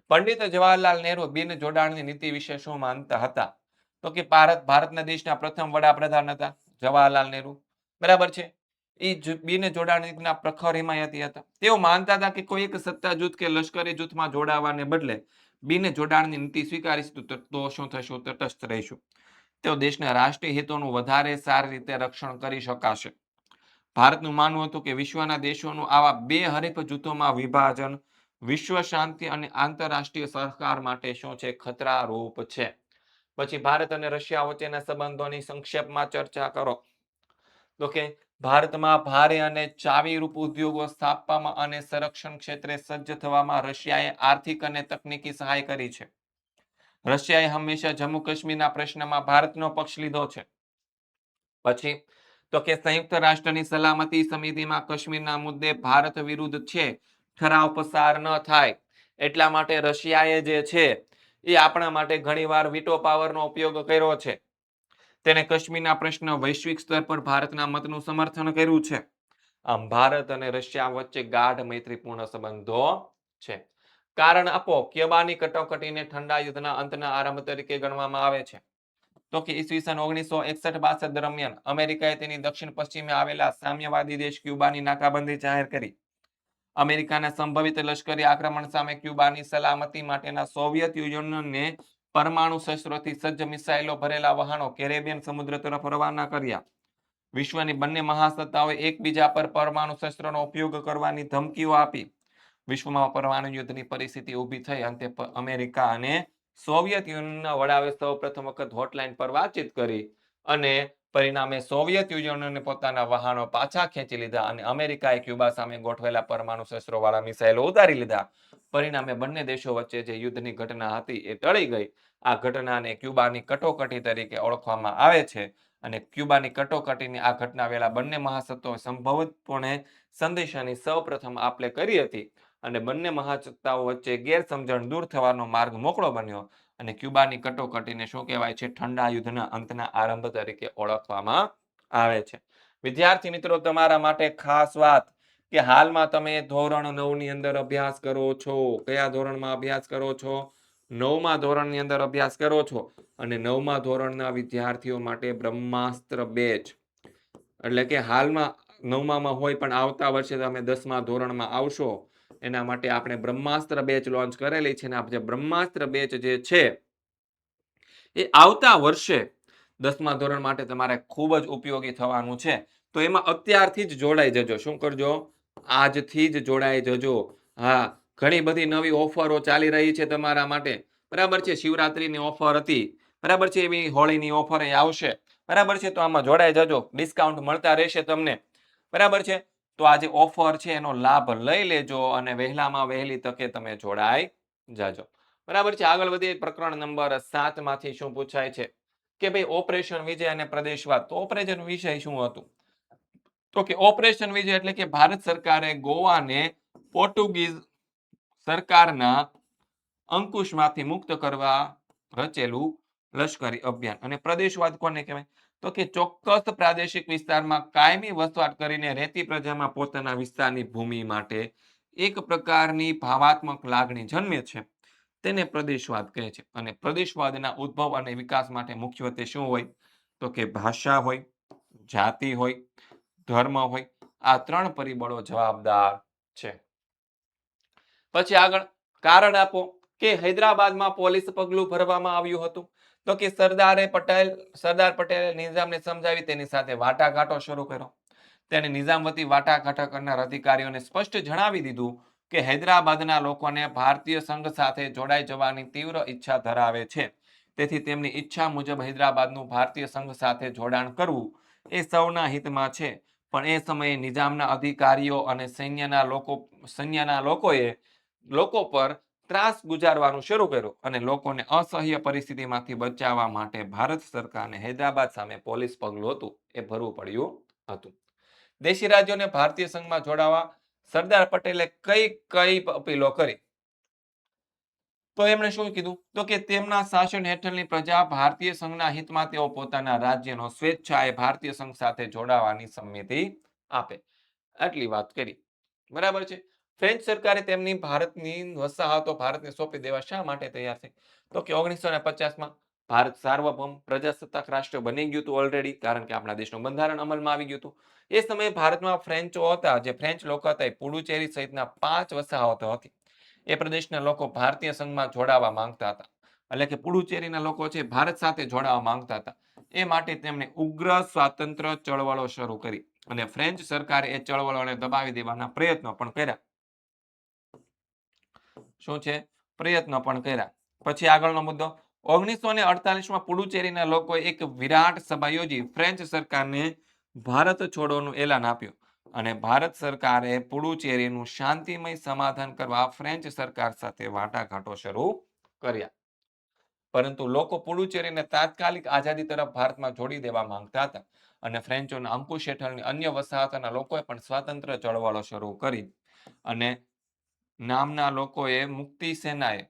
પંડિત જવાહરલાલ નહેરુ બિન જોડાણની નીતિ વિશે શું માનતા હતા? તો કે ભારતના દેશના પ્રથમ વડાપ્રધાન હતા જવાહરલાલ નહેરુ, બરાબર છે. એ બિન જોડાણ નીતિના પ્રખર હિમાયતી હતા. તેઓ માનતા હતા કે કોઈ એક સત્તા જૂથ કે લશ્કરી જૂથમાં જોડાવાને બદલે બિન જોડાણની નીતિ સ્વીકારીશું તો શું થશું? તટસ્થ રહીશું. તેઓ દેશના રાષ્ટ્રીય હિતોનું વધારે સારી રીતે રક્ષણ કરી શકાશે. ભારતનું માનવું હતું કે વિશ્વના દેશોનું આવા બે હરીફ જૂથોમાં વિભાજન વિશ્વ શાંતિ અને આંતરરાષ્ટ્રીય સહકાર માટે શું છે? ખતરા રૂપ છે. પછી ભારત અને રશિયા વચ્ચેના સંબંધોની સંક્ષેપમાં ચર્ચા કરો. તો કે ભારતમાં ભારે અને ચાવીરૂપ ઉદ્યોગો સ્થાપવામાં અને સંરક્ષણ ક્ષેત્રે સજ્જ થવામાં રશિયાએ આર્થિક અને તકનીકી સહાય કરી છે. રશિયાએ હંમેશા જમ્મુ કાશ્મીરના પ્રશ્નમાં ભારતનો પક્ષ લીધો છે. પછી તો કે સંયુક્ત રાષ્ટ્રની સલામતી સમિતિમાં કાશ્મીરના મુદ્દે ભારત વિરુદ્ધ છે ઠરાવ પસાર ન થાય એટલા માટે રશિયાએ જે છે એ આપણા માટે ઘણીવાર વીટો પાવરનો ઉપયોગ કર્યો છે. તેને કાશ્મીરના પ્રશ્ન વૈશ્વિક સ્તર પર ભારતના મતનું સમર્થન કર્યું છે. આમ ભારત અને રશિયા વચ્ચે ગાઢ મૈત્રીપૂર્ણ સંબંધો છે. કારણ આપો. ક્યુબાની કટોકટીને ઠંડા યુદ્ધના અંતના આરંભ તરીકે ગણવામાં આવે છે. તો કે ઈસવીસન 1961-62 દરમિયાન અમેરિકાએ તેની દક્ષિણ પશ્ચિમે આવેલા સામ્યવાદી દેશ ક્યુબાની નાકાબંધી જાહેર કરી. અમેરિકાના સંભવિત લશ્કરી આક્રમણ સામે ક્યુબાની સલામતી માટેના સોવિયત યુનિયનને પરમાણુ શસ્ત્રોથી સજ્જ મિસાઇલો ભરેલા વહાણો કેરેબિયન સમુદ્ર તરફ રવાના કર્યા. વિશ્વની બંને મહાસત્તાઓએ એકબીજા પર પરમાણુ શસ્ત્રોનો ઉપયોગ કરવાની ધમકીઓ આપી. વિશ્વમાં પરમાણુ યુદ્ધની પરિસ્થિતિ ઊભી થઈ. અંતે અમેરિકા અને સોવિયત યુનિયનના વડાઓએ સૌપ્રથમ વખત હોટલાઇન પર વાતચીત કરી અને પરિણામે સોવિયત યુનિયને પોતાના વહાણો પાછા ખેંચી લીધા અને અમેરિકાએ ક્યુબા સામે ગોઠવેલા પરમાણુ શસ્ત્રોવાળા મિસાઇલો ઉતારી લીધા. પરિણામે બંને દેશો વચ્ચે જે યુદ્ધની ઘટના હતી એ ટળી ગઈ. આ ઘટનાને ક્યુબાની કટોકટી તરીકે ઓળખવામાં આવે છે. અને ક્યુબાની કટોકટીની આ ઘટના વેળા બંને મહાસત્તાઓએ સંભવિતપણે સંદેશાની સૌપ્રથમ આપલે કરી હતી અને બંને મહાસત્તાઓ વચ્ચે ગેરસમજણ દૂર થવાનો માર્ગ મોકળો બન્યો અને ક્યુબાની કટોકટીને શું કહેવાય છે? ઠંડા યુદ્ધના અંતના આરંભ તરીકે ઓળખવામાં આવે છે. વિદ્યાર્થી મિત્રો, તમારા માટે ખાસ વાત કે હાલમાં તમે ધોરણ 9 ની અંદર અભ્યાસ કરો છો. કયા ધોરણમાં અભ્યાસ કરો છો? 9મા ધોરણની અંદર અભ્યાસ કરો છો. અને 9મા ધોરણના વિદ્યાર્થીઓ માટે બ્રહ્માસ્ત્ર બેચ, એટલે કે હાલમાં 9મામાં હોય પણ આવતા વર્ષે તમે 10મા ધોરણમાં આવશો એના માટે આપણે બ્રહ્માસ્ત્ર બેચ લોન્ચ કરેલી છે. ને બ્રહ્માસ્ત્ર બેચ જે છે એ આવતા વર્ષે 10મા ધોરણ માટે તમારે ખૂબ જ ઉપયોગી થવાનું છે. તો એમાં અત્યારથી જ જોડાઈ જજો. શું કરજો? આજથી જ જોડાઈ જજો. હા, ઘણી બધી નવી ઓફરો ચાલી રહી છે તમારા માટે, બરાબર છે. શિવરાત્રીની ઓફર હતી, બરાબર છે. એવી હોળીની ઓફર આવશે, બરાબર છે. તો આમાં જોડાઈ જજો, ડિસ્કાઉન્ટ મળતા રહેશે તમને, બરાબર છે. તો આ જે ઓફર છે એનો લાભ લઈ લેજો અને વહેલામાં વહેલી તકે તમે જોડાઈ જાજો, બરાબર છે. આગળ વધીએ. પ્રકરણ નંબર 7 માંથી શું પૂછાય છે કે ભાઈ ઓપરેશન વિજય અને પ્રદેશવાદ. તો ઓપરેશન વિજય શું હતું? તો કે ઓપરેશન વિજય એટલે કે ભારત સરકારે ગોવાને પોર્ટુગીઝ સરકારના અંકુશમાંથી મુક્ત કરવા રચેલું લશ્કરી અભિયાન. અને પ્રદેશવાદ કોને કહેવાય? તો કે ચોક્કસ પ્રાદેશિક વિસ્તારમાં કાયમી વસવાટ કરીને રહેતી પ્રજામાં પોતાના વિસ્તારની ભૂમિ માટે એક પ્રકારની ભાવાત્મક લાગણી જન્મે છે તેને પ્રદેશવાદ કહે છે. અને પ્રદેશવાદના ઉદ્ભવ અને વિકાસ માટે મુખ્યત્વે શું હોય? તો કે ભાષા હોય, જાતિ હોય, ધર્મ હોય, આ 3 પરિબળો જવાબદાર છે. પછી આગળ કારણ આપો કે હૈદરાબાદમાં પોલીસ પગલું ભરવામાં આવ્યું હતું. તો કે સરદાર પટેલે નિઝામને સમજાવી તેની સાથે વાટાઘાટો શરૂ કર્યો. તેને નિઝામ વતી વાટાઘાટો કરનાર અધિકારીઓને સ્પષ્ટ જણાવી દીધું કે હૈદરાબાદના લોકોને ભારતીય સંઘ સાથે જોડાઈ જવાની તીવ્ર ઈચ્છા ધરાવે છે. તેથી તેમની ઈચ્છા મુજબ હૈદરાબાદનું ભારતીય સંઘ સાથે જોડાણ કરવું એ સૌના હિતમાં છે. પણ એ સમયે નિઝામના અધિકારીઓ અને સૈન્યના લોકોએ લોકો પર ત્રાસ ગુજારવાનું શરૂ કર્યું અને લોકોને અસહ્ય પરિસ્થિતિમાંથી બચાવવા માટે ભારત સરકારને હૈદરાબાદ સામે પોલીસ પગલું હતું એ ભરવું પડ્યું હતું. દેશી રાજ્યોને ભારતીય સંઘમાં જોડાવા સરદાર પટેલે કઈ કઈ અપીલો કરી? તો એમણે શું કીધું? તો કે તેમના શાસન હેઠળની પ્રજા ભારતીય સંઘના હિતમાં તેઓ પોતાના રાજ્યનો સ્વેચ્છાએ ભારતીય સંઘ સાથે જોડાવાની સંમતિ આપે. આટલી વાત કરી. બરાબર છે. ફ્રેન્ચ સરકારે તેમની ભારતની વસાહતો ભારતને સોંપી દેવા શા માટે તૈયાર થઈ? તો કે 1950માં ભારત સાર્વભૌમ પ્રજાસત્તાક રાષ્ટ્ર બની ગયું હતું ઓલરેડી, કારણ કે આપણા દેશનું બંધારણ અમલમાં આવી ગયું હતું. એ સમયે ભારતમાં ફ્રેન્ચો હતા, જે ફ્રેન્ચ લોકો હતા, એ પુડુચેરી સહિતના 5 વસાહતો હતી. એ પ્રદેશના લોકો ભારતીય સંઘમાં જોડાવા માંગતા હતા, એટલે કે પુડુચેરીના લોકો છે ભારત સાથે જોડાવા માંગતા હતા. એ માટે તેમણે ઉગ્ર સ્વાતંત્ર્ય ચળવળો શરૂ કરી અને ફ્રેન્ચ સરકારે એ ચળવળોને દબાવી દેવાના પ્રયત્નો પણ કર્યા. શું છે? પ્રયત્નો પણ કર્યા. પછી આગળનો મુદ્દો, 1948માં પુડુચેરીના લોકોએ એક વિરાટ સભા યોજી ફ્રેન્ચ સરકારને ભારત છોડોનું એલાન આપ્યું અને ભારત સરકારે પુડુચેરીનું શાંતિમય સમાધાન કરવા ફ્રેન્ચ સરકાર સાથે વાટાઘાટો શરૂ કર્યા. પરંતુ લોકો પુડુચેરીને તાત્કાલિક આઝાદી તરફ ભારતમાં જોડી દેવા માંગતા હતા અને ફ્રેન્ચોના અંકુશ હેઠળની અન્ય વસાહતોના લોકોએ પણ સ્વાતંત્ર્ય ચળવળો શરૂ કરી અને નામના લોકોએ મુક્તિ સેનાએ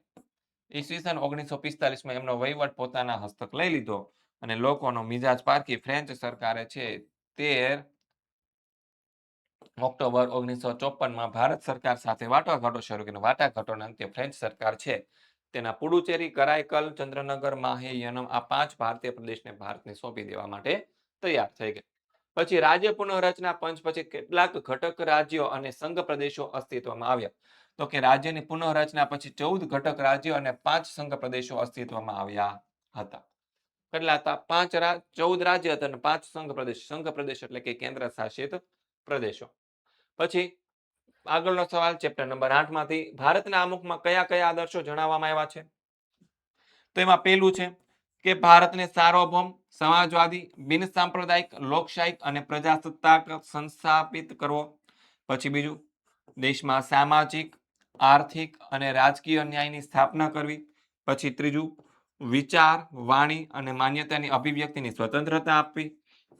ઈસવીસન 1945માં એમનો વહીવટ પોતાના હસ્તક લઈ લીધો અને લોકોનો મિજાજ પારખી ફ્રેન્ચ સરકારે છે 13 ઓક્ટોબર 1954માં ભારત સરકાર સાથે વાટાઘાટો શરૂ કરી. વાટાઘાટોના અંતે ફ્રેન્ચ સરકાર છે તેના પુડુચેરી, કરાઈકલ, ચંદ્રનગર, માહે, યનમ આ 5 ભારતીય પ્રદેશને ભારતને સોંપી દેવા માટે તૈયાર થઈ ગયા. પછી રાજ્ય પુનઃરચના પંચ પછી કેટલાક ઘટક રાજ્યો અને સંઘ પ્રદેશો અસ્તિત્વમાં આવ્યા. તો કે રાજ્યની પુનઃરચના પછી 14 ઘટક રાજ્યો અને 5 સંઘ પ્રદેશો અસ્તિત્વમાં આવ્યા હતા. કેટલા હતા? 14 રાજ્ય હતા અને 5 સંઘ પ્રદેશ. સંઘ પ્રદેશ એટલે કે કેન્દ્ર શાસિત પ્રદેશો. પછી આગળનો સવાલ ચેપ્ટર નંબર 8 માંથી, ભારતના આમુખમાં કયા કયા આદર્શો જણાવવામાં આવ્યા છે? તો એમાં પહેલું છે કે ભારતને સાર્વભૌમ, સમાજવાદી, બિન સાંપ્રદાયિક, લોકશાહી અને પ્રજાસત્તાક સંસ્થાપિત કરવો. પછી બીજું, દેશમાં સામાજિક, આર્થિક અને રાજકીય ન્યાયની સ્થાપના કરવી. પછી ત્રીજું, વિચાર, વાણી અને માન્યતાની અભિવ્યક્તિની સ્વતંત્રતા આપવી.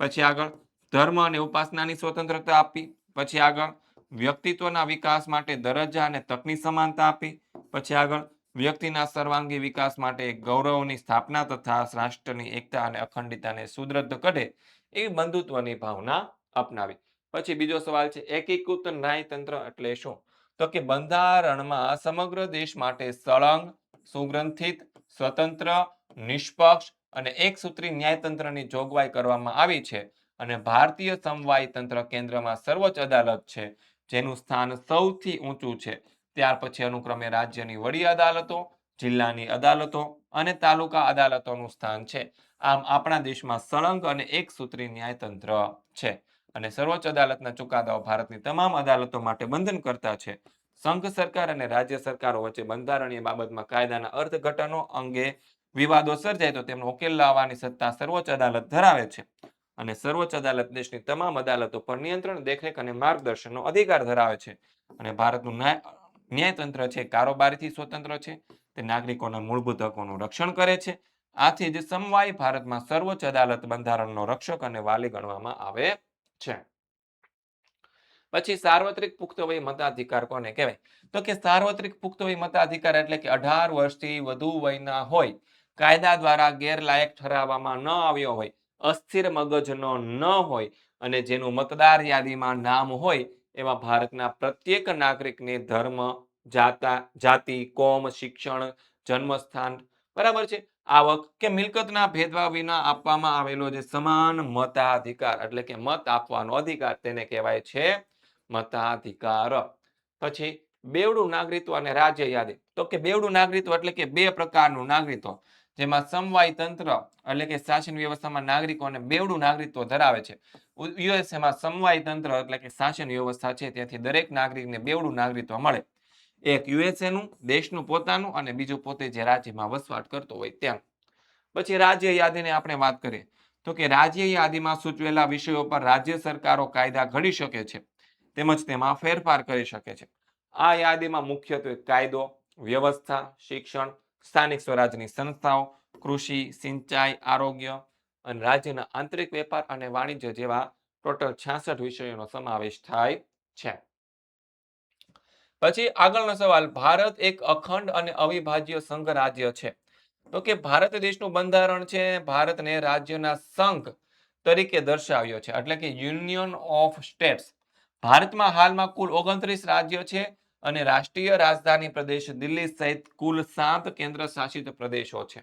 પછી આગળ, ધર્મ અને ઉપાસનાની સ્વતંત્રતા આપવી. પછી આગળ, વ્યક્તિત્વના વિકાસ માટે દરજ્જા અને તકની સમાનતા આપવી. પછી આગળ, વ્યક્તિના સર્વાંગી વિકાસ માટે ગૌરવની સ્થાપના તથા રાષ્ટ્રની એકતા અને અખંડિતતાને સુદ્રઢ કરે એવી બંધુત્વની ભાવના અપનાવી. પછી બીજો સવાલ છે, એકીકૃત ન્યાયતંત્ર એટલે શું? તો કે બંધારણમાં સમગ્ર દેશ માટે સળંગ, સુગ્રંથિત, સ્વતંત્ર, નિષ્પક્ષ અને એકસૂત્રી ન્યાયતંત્રની જોગવાઈ કરવામાં આવી છે અને ભારતીય સમવાય તંત્ર કેન્દ્રમાં સર્વોચ્ચ અદાલત છે, જેનું સ્થાન સૌથી ઊંચું છે. ત્યાર પછી અનુક્રમે રાજ્યની વડી અદાલતો, જિલ્લાની અદાલતો અને તાલુકા અદાલતોનું સ્થાન છે. આમ આપણા દેશમાં સળંગ અને એકસૂત્રી ન્યાયતંત્ર છે અને સર્વોચ્ચ અદાલતના ચુકાદાઓ ભારતની તમામ અદાલતો માટે બંધનકર્તા છે. સંઘ સરકાર અને રાજ્ય સરકારો વચ્ચે બંધારણીય બાબતમાં કાયદાના અર્થઘટનો અંગે વિવાદો સર્જાય તો તેમનો ઉકેલ લાવવાની સત્તા સર્વોચ્ચ અદાલત ધરાવે છે અને સર્વોચ્ચ અદાલત દેશની તમામ અદાલતો પર નિયંત્રણ, દેખરેખ અને માર્ગદર્શનનો અધિકાર ધરાવે છે અને ભારતનું ન્યાયતંત્ર છે કારોબારીથી સ્વતંત્ર છે. તે નાગરિકોના મૂળભૂત હકોનું રક્ષણ કરે છે. આથી જ સમવાય ભારતમાં સર્વોચ્ચ અદાલત બંધારણનો રક્ષક અને વાલી ગણવામાં આવે છે. પછી સાર્વત્રિક પુખ્ત વય મતાધિકાર કોને કહેવાય? તો કે સાર્વત્રિક પુખ્ત વય મતાધિકાર એટલે કે 18 વર્ષથી વધુ વયના હોય, કાયદા દ્વારા ગેરલાયક ઠરાવવામાં ન આવ્યો હોય, અસ્થિર મગજનો ન હોય અને જેનું મતદાર યાદીમાં નામ હોય એવા ભારતના પ્રત્યેક નાગરિકને ધર્મ, જાતિ, કોમ, શિક્ષણ, જન્મસ્થાન, બરાબર છે, આવક કે મિલકતના ભેદભાવ વિના આપવામાં આવેલો જે સમાન મતાધિકાર એટલે કે મત આપવાનો અધિકાર તેને કહેવાય છે મતાધિકાર. પછી બેવડું નાગરિકત્વ અને રાજ્ય યાદી. તો કે બેવડું નાગરિકત્વ એટલે કે 2 પ્રકારનું નાગરિકત્વ, જેમાં સમવાય તંત્ર એટલે કે શાસન વ્યવસ્થામાં નાગરિકોને બેવડું નાગરિકત્વ ધરાવે છે. યુએસએમાં સમવાય તંત્ર એટલે કે શાસન વ્યવસ્થા છે, ત્યાંથી દરેક નાગરિકને બેવડું નાગરિકત્વ મળે. એક યુએસએનું દેશનું પોતાનું અને બીજું પોતે જે રાજ્યમાં વસવાટ કરતો હોય ત્યાં. પછી રાજ્ય યાદીની આપણે વાત કરીએ તો કે રાજ્ય યાદીમાં સૂચવેલા વિષયો પર રાજ્ય સરકારો કાયદા ઘડી શકે છે તેમજ તેમાં ફેરફાર કરી શકે છે. આ યાદીમાં મુખ્યત્વે કાયદો, વ્યવસ્થા, શિક્ષણ, સ્થાનિક સ્વરાજની સંસ્થાઓ, કૃષિ, સિંચાઈ, આરોગ્ય અને રાજ્યના આંતરિક વેપાર અને વાણિજ્ય જેવા ટોટલ 66 વિષયોનો સમાવેશ થાય છે. પછી આગળનો સવાલ, ભારત એક અખંડ અને અવિભાજ્ય સંઘ રાજ્ય છે. તો કે ભારત દેશનું બંધારણ છે ભારતને રાજ્યના સંઘ તરીકે દર્શાવ્યો છે, એટલે કે યુનિયન ઓફ સ્ટેટ્સ. ભારતમાં હાલમાં કુલ 29 રાજ્ય છે અને રાષ્ટ્રીય રાજધાની પ્રદેશ દિલ્હી સહિત કુલ 7 કેન્દ્ર શાસિત પ્રદેશો છે.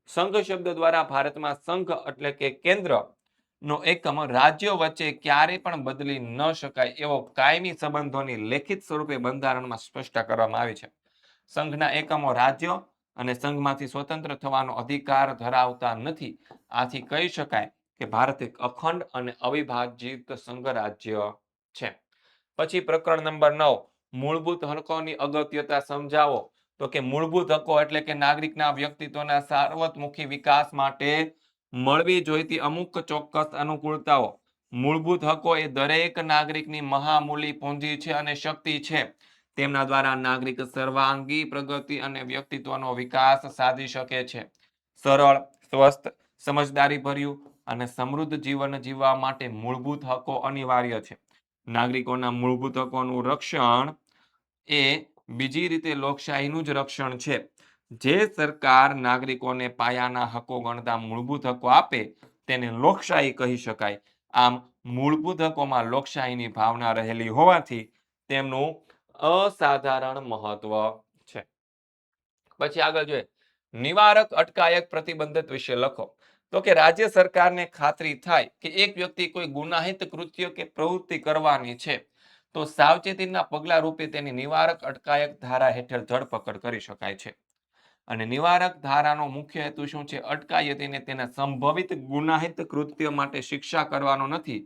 સંઘ શબ્દ દ્વારા ભારતમાં સંઘ એટલે કે કેન્દ્ર નો એકમ રાજ્યો વચ્ચે ક્યારેય પણ બદલી ન શકાય એવો કાયમી સંબંધોની લેખિત સ્વરૂપે બંધારણમાં સ્પષ્ટ કરવામાં આવી છે. સંઘના એકમો રાજ્યો અને સંઘમાંથી સ્વતંત્ર થવાનો અધિકાર ધરાવતા નથી. આથી કહી શકાય કે ભારત એક અખંડ અને અવિભાજિત સંઘ રાજ્ય છે. પછી પ્રકરણ નંબર 9, મૂળભૂત હકોની અગત્યતા સમજાવો. તો કે મૂળભૂત હકો એટલે કે નાગરિકના વ્યક્તિત્વના સર્વતોમુખી વિકાસ માટે મળવી જોઈતી અમુક ચોક્કસ અનુકૂળતાઓ. મૂળભૂત હકો એ દરેક નાગરિકની મહામૂલી પૂંજી છે અને શક્તિ છે. તેમના દ્વારા નાગરિક સર્વાંગી પ્રગતિ અને વ્યક્તિત્વનો વિકાસ સાધી શકે છે. સરળ, સ્વસ્થ, સમજદારીભર્યું અને સમૃદ્ધ જીવન જીવવા માટે મૂળભૂત હકો અનિવાર્ય છે. નાગરિકોના મૂળભૂત હકોનું રક્ષણ એ બીજી રીતે લોકશાહીનું જ રક્ષણ છે. જે સરકાર નાગરિકોને પાયાના હકો ગણતા મૂળભૂત હકો આપે તેને લોકશાહી કહી શકાય. આમ મૂળભૂત હકોમાં લોકશાહીની ભાવના રહેલી હોવાથી તેમનું અસાધારણ મહત્વ છે. પછી આગળ જોઈએ, નિવારક અટકાયત પ્રતિબંધિત વિશે લખો. તો કે રાજ્ય સરકારને ખાતરી થાય કે એક વ્યક્તિ કોઈ ગુનાહિત કૃત્ય કે પ્રવૃત્તિ કરવાની છે તો સાવચેતીના પગલા રૂપે તેની નિવારક અટકાયત ધારા હેઠળ ધરપકડ કરી શકાય છે. અને નિવારક ધારાનો મુખ્ય હેતુ શું છે? અટકાયતીને તેના સંભવિત ગુનાહિત કૃત્ય માટે શિક્ષા કરવાનો નથી,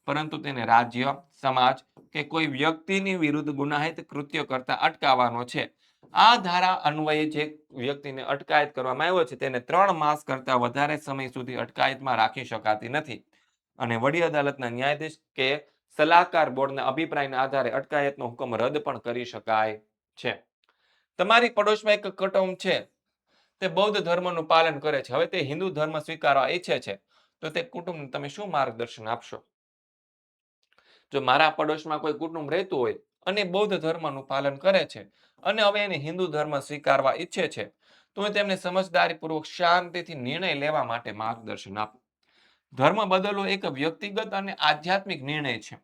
પરંતુ તેને રાજ્ય, સમાજ કે કોઈ વ્યક્તિની વિરુદ્ધ ગુનાહિત કૃત્ય કરતા અટકાવવાનો છે. આ ધારા અન્વયે જે વ્યક્તિને અટકાયત કરવામાં આવ્યો છે તેને 3 માસ કરતા વધારે સમય સુધી અટકાયતમાં રાખી શકાતી નથી અને વડી અદાલતના ન્યાયાધીશ કે સલાહકાર બોર્ડના અભિપ્રાયના આધારે અટકાયતનો હુકમ રદ પણ કરી શકાય છે. તમારી પડોશમાં એક કુટુંબ છે તે બૌદ્ધ ધર્મનું પાલન કરે છે. હવે તે હિન્દુ ધર્મ સ્વીકારવા ઈચ્છે છે તો તે કુટુંબને તમે શું માર્ગદર્શન આપશો? જો મારા પડોશમાં કોઈ કુટુંબ રહેતું હોય અને બૌદ્ધ ધર્મનું પાલન કરે છે અને હવે એને હિન્દુ ધર્મ સ્વીકારવા ઈચ્છે છે તો હું તેમને સમજદારીપૂર્વક શાંતિથી નિર્ણય લેવા માટે માર્ગદર્શન આપું. ધર્મ બદલવો એક વ્યક્તિગત અને આધ્યાત્મિક નિર્ણય છે.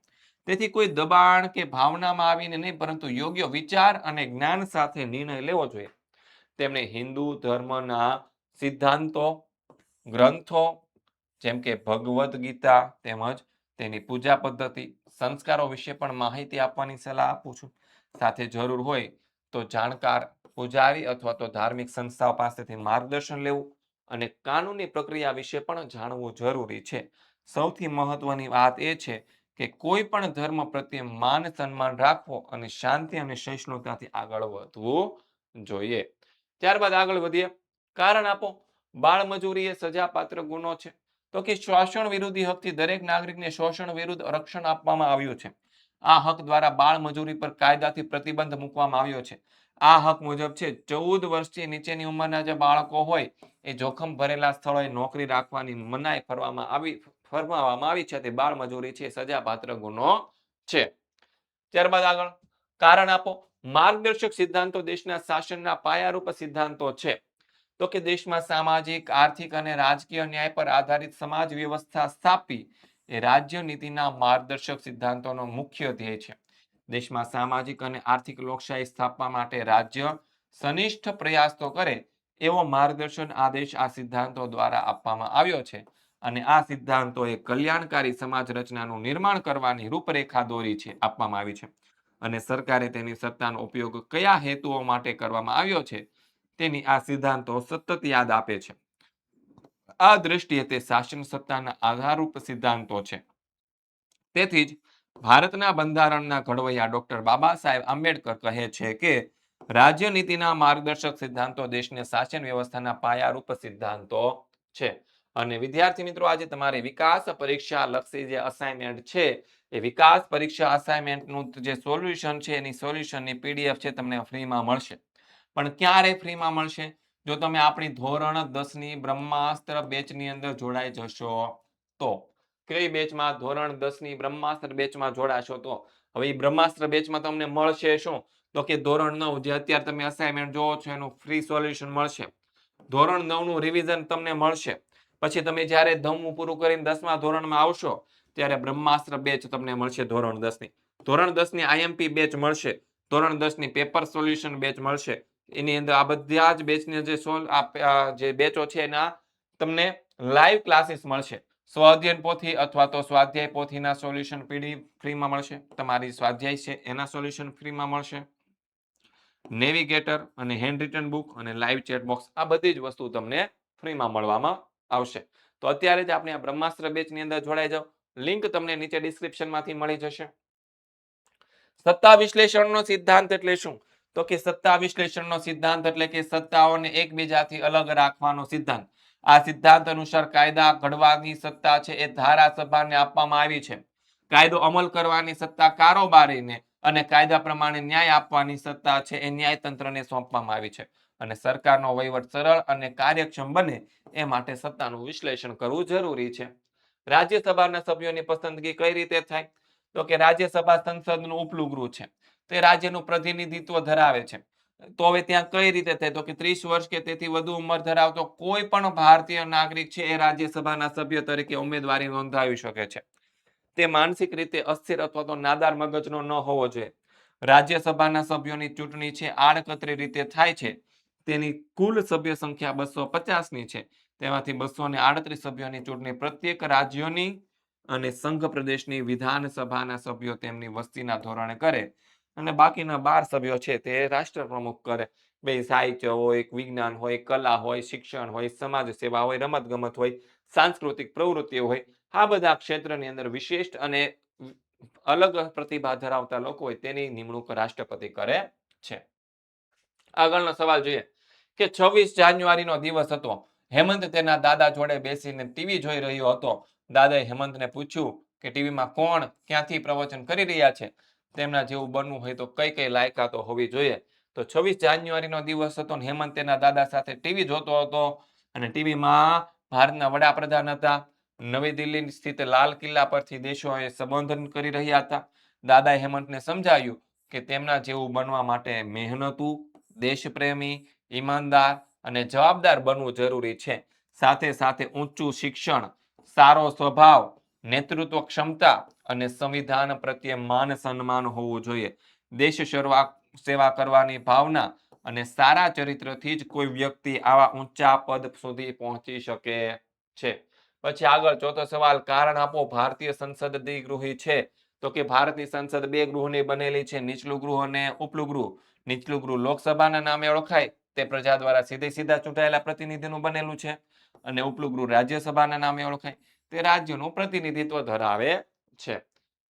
તેથી કોઈ દબાણ કે ભાવનામાં આવીને નહીં, પરંતુ યોગ્ય વિચાર અને જ્ઞાન સાથે નિર્ણય લેવો જોઈએ. તેમને હિન્દુ ધર્મના સિદ્ધાંતો, ગ્રંથો જેમ કે ભગવદ્ ગીતા તેમજ તેની પૂજા પદ્ધતિ, સંસ્કારો વિશે પણ માહિતી આપવાની સલાહ આપું છું. સાથે જરૂર હોય તો જાણકાર પૂજારી અથવા તો ધાર્મિક સંસ્થાઓ પાસેથી માર્ગદર્શન લેવું અને કાનૂની પ્રક્રિયા વિશે પણ જાણવું જરૂરી છે. સૌથી મહત્વની વાત એ છે કે કોઈ પણ ધર્મ પ્રત્યે માન સન્માન રાખવો અને શાંતિ અને સહિષ્ણુતાથી આગળ વધવું જોઈએ. ત્યારબાદ આગળ વધીએ. કારણ આપો. બાળ મજૂરી એ સજાપાત્ર ગુનો છે. તો કે શોષણ વિરોધી હકથી દરેક નાગરિકને શોષણ વિરુદ્ધ રક્ષણ આપવામાં આવ્યું છે. આ હક દ્વારા બાળ મજૂરી પર કાયદાથી પ્રતિબંધ મૂકવામાં આવ્યો છે. આ હક મુજબ છે 14 વર્ષથી નીચેની ઉંમરના જે બાળકો હોય એ જોખમ ભરેલા સ્થળોએ નોકરી રાખવાની મનાઈ ફરમાવવામાં આવી છે. તે બાળ મજૂરી છે, સજાપાત્ર ગુનો છે. ત્યારબાદ આગળ કારણ આપો. માર્ગદર્શક સિદ્ધાંતો દેશના શાસનના પાયારૂપ સિદ્ધાંતો છે. તો કે દેશમાં સામાજિક, આર્થિક અને રાજકીય ન્યાય પર આધારિત સમાજ વ્યવસ્થા સ્થાપવી એ રાજ્ય નીતિના માર્ગદર્શક સિદ્ધાંતોનો મુખ્ય ધ્યેય છે. દેશમાં સામાજિક અને આર્થિક લોકશાહી સ્થાપવા માટે રાજ્ય સનિષ્ઠ પ્રયાસો કરે એવો માર્ગદર્શન આદેશ આ સિદ્ધાંતો દ્વારા આપવામાં આવ્યો છે અને આ સિદ્ધાંતોએ કલ્યાણકારી સમાજ રચનાનું નિર્માણ કરવાની રૂપરેખા દોરી છે, આપવામાં આવી છે અને સરકારે તેની સત્તાનો ઉપયોગ કયા હેતુઓ માટે કરવામાં આવ્યો છે તેની આ સિદ્ધાંતો સતત યાદ આપે છે. આ દ્રષ્ટિએ તે શાસન સત્તાના આધારરૂપ સિદ્ધાંતો છે. તેથી જ ભારતના બંધારણના ઘડવૈયા ડોક્ટર બાબા સાહેબ આંબેડકર કહે છે કે રાજ્ય નીતિના માર્ગદર્શક સિદ્ધાંતો દેશની શાસન વ્યવસ્થાના પાયારૂપ સિદ્ધાંતો છે. અને વિદ્યાર્થી મિત્રો આજે તમારે વિકાસ પરીક્ષા લક્ષી જે અસાઇનમેન્ટ છે એ વિકાસ પરીક્ષા અસાઇનમેન્ટનું જે સોલ્યુશન છે એની સોલ્યુશનની પીડીએફ છે તમને ફ્રીમાં મળશે. પણ ક્યારે ફ્રીમાં મળશે? જો તમે આપણી ધોરણ 10ની બ્રહ્માસ્ત્ર બેચની અંદર જોડાઈ જશો તો. કઈ બેચમાં? ધોરણ 10ની બ્રહ્માસ્ત્ર બેચમાં જોડાશો તો. હવે એ બ્રહ્માસ્ત્ર બેચમાં તમને મળશે શું? તો કે ધોરણ 9 જે અત્યારે તમે અસાઇનમેન્ટ જોવો છો એનું ફ્રી સોલ્યુશન મળશે. ધોરણ 9 નું રિવિઝન તમને મળશે. પછી તમે જ્યારે 9મું પૂરું કરીને 10મા ધોરણમાં આવશો ત્યારે બ્રહ્માસ્ત્ર બેચ તમને મળશે ધોરણ 10ની. ધોરણ 10ની આઈએમપી બેચ મળશે. ધોરણ 10ની પેપર સોલ્યુશન બેચ મળશે. એની અંદર આ બધા જ બેચની જે બેચો છે એના તમને લાઈવ ક્લાસીસ મળશે. સ્વાધ્યાય પોથી અથવા તો સ્વાધ્યાય પોથીના સોલ્યુશન પીડી ફ્રીમાં મળશે. તમારી સ્વાધ્યાય છે એના સોલ્યુશન ફ્રીમાં મળશે. નેવિગેટર અને હેન્ડ રિટન બુક અને લાઈવ ચેટ બોક્સ આ બધી જ વસ્તુ તમને ફ્રીમાં મળવામાં આવશે. તો અત્યારે જ આપણે આ બ્રહ્માસ્ત્ર બેચની અંદર જોડાઈ જાઓ. લિંક તમને નીચે ડિસ્ક્રિપ્શનમાંથી મળી જશે. સત્તા વિશ્લેષણનો સિદ્ધાંત એટલે શું? તો કે સત્તા વિશ્લેષણનો સિદ્ધાંત એટલે કે સત્તાઓને એકબીજાથી અલગ રાખવાનો સિદ્ધાંત. આ સિદ્ધાંત અનુસાર કાયદા ઘડવાની સત્તા છે એ ધારાસભાને આપવામાં આવી છે. કાયદો અમલ કરવાની સત્તા કારોબારીને અને કાયદા પ્રમાણે ન્યાય આપવાની સત્તા છે એ ન્યાયતંત્રને સોંપવામાં આવી છે. અને સરકારનો વહીવટ સરળ અને કાર્યક્ષમ બને એ માટે સત્તાનું વિશ્લેષણ કરવું જરૂરી છે. રાજ્યસભાના સભ્યોની પસંદગી કઈ રીતે થાય? તો કે રાજ્યસભા સંસદનું ઉપલું ગૃહ છે. તે રાજ્યનું પ્રતિનિધિત્વ ધરાવે છે. તો હવે ત્યાં કઈ રીતે થાય? તો કે 30 વર્ષ કે તેથી વધુ ઉંમર ધરાવતો કોઈ પણ ભારતીય નાગરિક છે એ રાજ્યસભાના સભ્ય તરીકે ઉમેદવારી નોંધાવી શકે છે. તે માનસિક રીતે અસ્થિર અથવા તો નાદાર મગજનો ન હોવો જોઈએ. રાજ્યસભાના સભ્યોની ચૂંટણી છે આડકતરી રીતે થાય છે. તેની કુલ સભ્ય સંખ્યા 250ની છે. તેમાંથી 238 સભ્યોની ચૂંટણી પ્રત્યેક રાજ્યોની અને સંઘ પ્રદેશની વિધાનસભાના સભ્યો તેમની વસ્તીના ધોરણે કરે અને બાકીના 12 સભ્યો છે તે રાષ્ટ્રપ્રમુખ કરે. બે સાહિત્ય હોય, વિજ્ઞાન હોય, કલા હોય, શિક્ષણ હોય, સમાજ સેવા હોય, રમતગમત હોય, સાંસ્કૃતિક પ્રવૃત્તિઓ હોય, આ બધા ક્ષેત્રની અંદર વિશિષ્ટ અને અલગ પ્રતિભા ધરાવતા લોકો હોય તેની નિમણૂક રાષ્ટ્રપતિ કરે છે. આગળનો સવાલ જોઈએ કે 26 જાન્યુઆરીનો દિવસ હતો. હેમંત તેના દાદા જોડે બેસીને ટીવી જોઈ રહ્યો હતો. દાદાએ હેમંતને પૂછ્યું કે ટીવીમાં કોણ ક્યાંથી પ્રવચન કરી રહ્યા છે? તેમના જેવું બનવું હોય તો કઈ કઈ લાયકાતો હોવી જોઈએ? તો 26 જાન્યુઆરીનો દિવસ હતો ને હેમંત તેના દાદા સાથે ટીવી જોતો હતો અને ટીવીમાં ભારતના વડાપ્રધાન હતા. નવી દિલ્હી સ્થિત લાલ કિલ્લા પરથી દેશોએ સંબોધન કરી રહ્યા હતા. દાદાએ હેમંતને સમજાવ્યું કે તેમના જેવું બનવા માટે મહેનતુ, દેશપ્રેમી, ઈમાનદાર અને જવાબદાર બનવું જરૂરી છે. સાથે સાથે ઊંચું શિક્ષણ, સારો સ્વભાવ, નેતૃત્વ ક્ષમતા અને સંવિધાન પ્રત્યે માન સન્માન હોવું જોઈએ. દેશ સેવા કરવાની ભાવના અને સારા ચરિત્રથી જ કોઈ વ્યક્તિ આવા ઊંચા પદ સુધી પહોંચી શકે છે. પછી આગળ ચોથો સવાલ, કારણ આપો. ભારતીય સંસદ દ્વિગૃહી છે. તો કે ભારતની સંસદ બે ગૃહની બનેલી છે, નીચલું ગૃહ અને ઉપલું ગૃહ. નીચલું ગૃહ લોકસભાના નામે ઓળખાય, તે પ્રજા દ્વારા સીધા ચૂંટાયેલા પ્રતિનિધિનું બનેલું છે. અને ઉપલું ગૃહ રાજ્યસભાના નામે ઓળખાય, તે રાજ્યનું પ્રતિનિધિત્વ ધરાવે છે.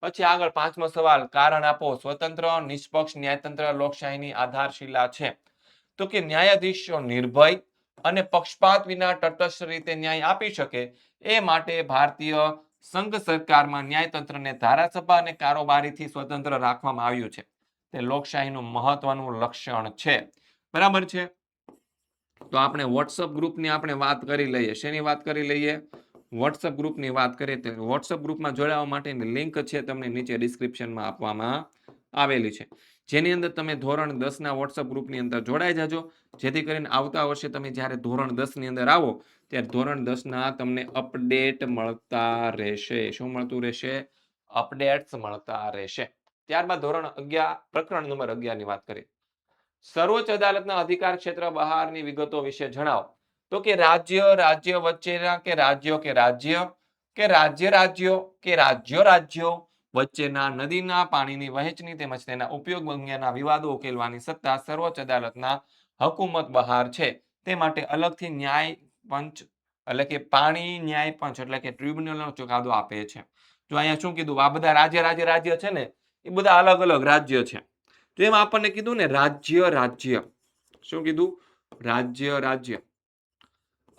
પછી આગળ પાંચમો સવાલ, કારણ આપો. સ્વતંત્ર, નિષ્પક્ષ ન્યાયતંત્ર લોકશાહીની આધારશિલા છે. તો કે ન્યાયાધીશો નિર્ભય અને પક્ષપાત વિના તટસ્થ રીતે ન્યાય આપી શકે એ માટે ભારતીય સંઘ સરકારમાં ન્યાયતંત્રને ધારાસભા અને કારોબારીથી સ્વતંત્ર રાખવામાં આવ્યું છે. તે લોકશાહીનું મહત્વનું લક્ષણ છે. બરાબર છે. તો આપણે વોટ્સઅપ ગ્રુપની આપણે વાત કરી લઈએ. શેની વાત કરી લઈએ? વોટ્સઅપ ગ્રુપની વાત કરીએ તો વોટ્સઅપ ગ્રુપમાં જોડાવા માટેની લિંક છે તમને નીચે ડિસ્ક્રિપ્શનમાં આપવામાં આવેલી છે. જેની અંદર તમે ધોરણ 10ના વોટ્સઅપ ગ્રુપની અંદર જોડાઈ જાજો, જેથી કરીને આવતા વર્ષે તમે જ્યારે ધોરણ 10ની અંદર આવો ત્યારે ધોરણ 10ના તમને અપડેટ મળતા રહેશે. શું મળતું રહેશે? અપડેટ્સ મળતા રહેશે. ત્યારબાદ ધોરણ 11 પ્રકરણ નંબર 11 ની વાત કરીએ. સર્વોચ્ચ અદાલતના અધિકાર ક્ષેત્ર બહારની વિગતો વિશે જણાવો. તો કે રાજ્ય વચ્ચેના કે રાજ્યો વચ્ચેના નદીના પાણીની વહેંચણી તેમજ તેના ઉપયોગ અંગેના વિવાદો ઉકેલવાની સત્તા સર્વોચ્ચ અદાલતના હુકુમત બહાર છે. તે માટે અલગથી ન્યાય પંચ એટલે કે પાણી ન્યાય પંચ એટલે કે ટ્રિબ્યુનલનો ચુકાદો આપે છે. જો અહીંયા શું કીધું? આ બધા રાજ્ય છે ને એ બધા અલગ અલગ રાજ્ય છે. તો એમાં આપણને કીધું ને રાજ્ય. શું કીધું? રાજ્ય.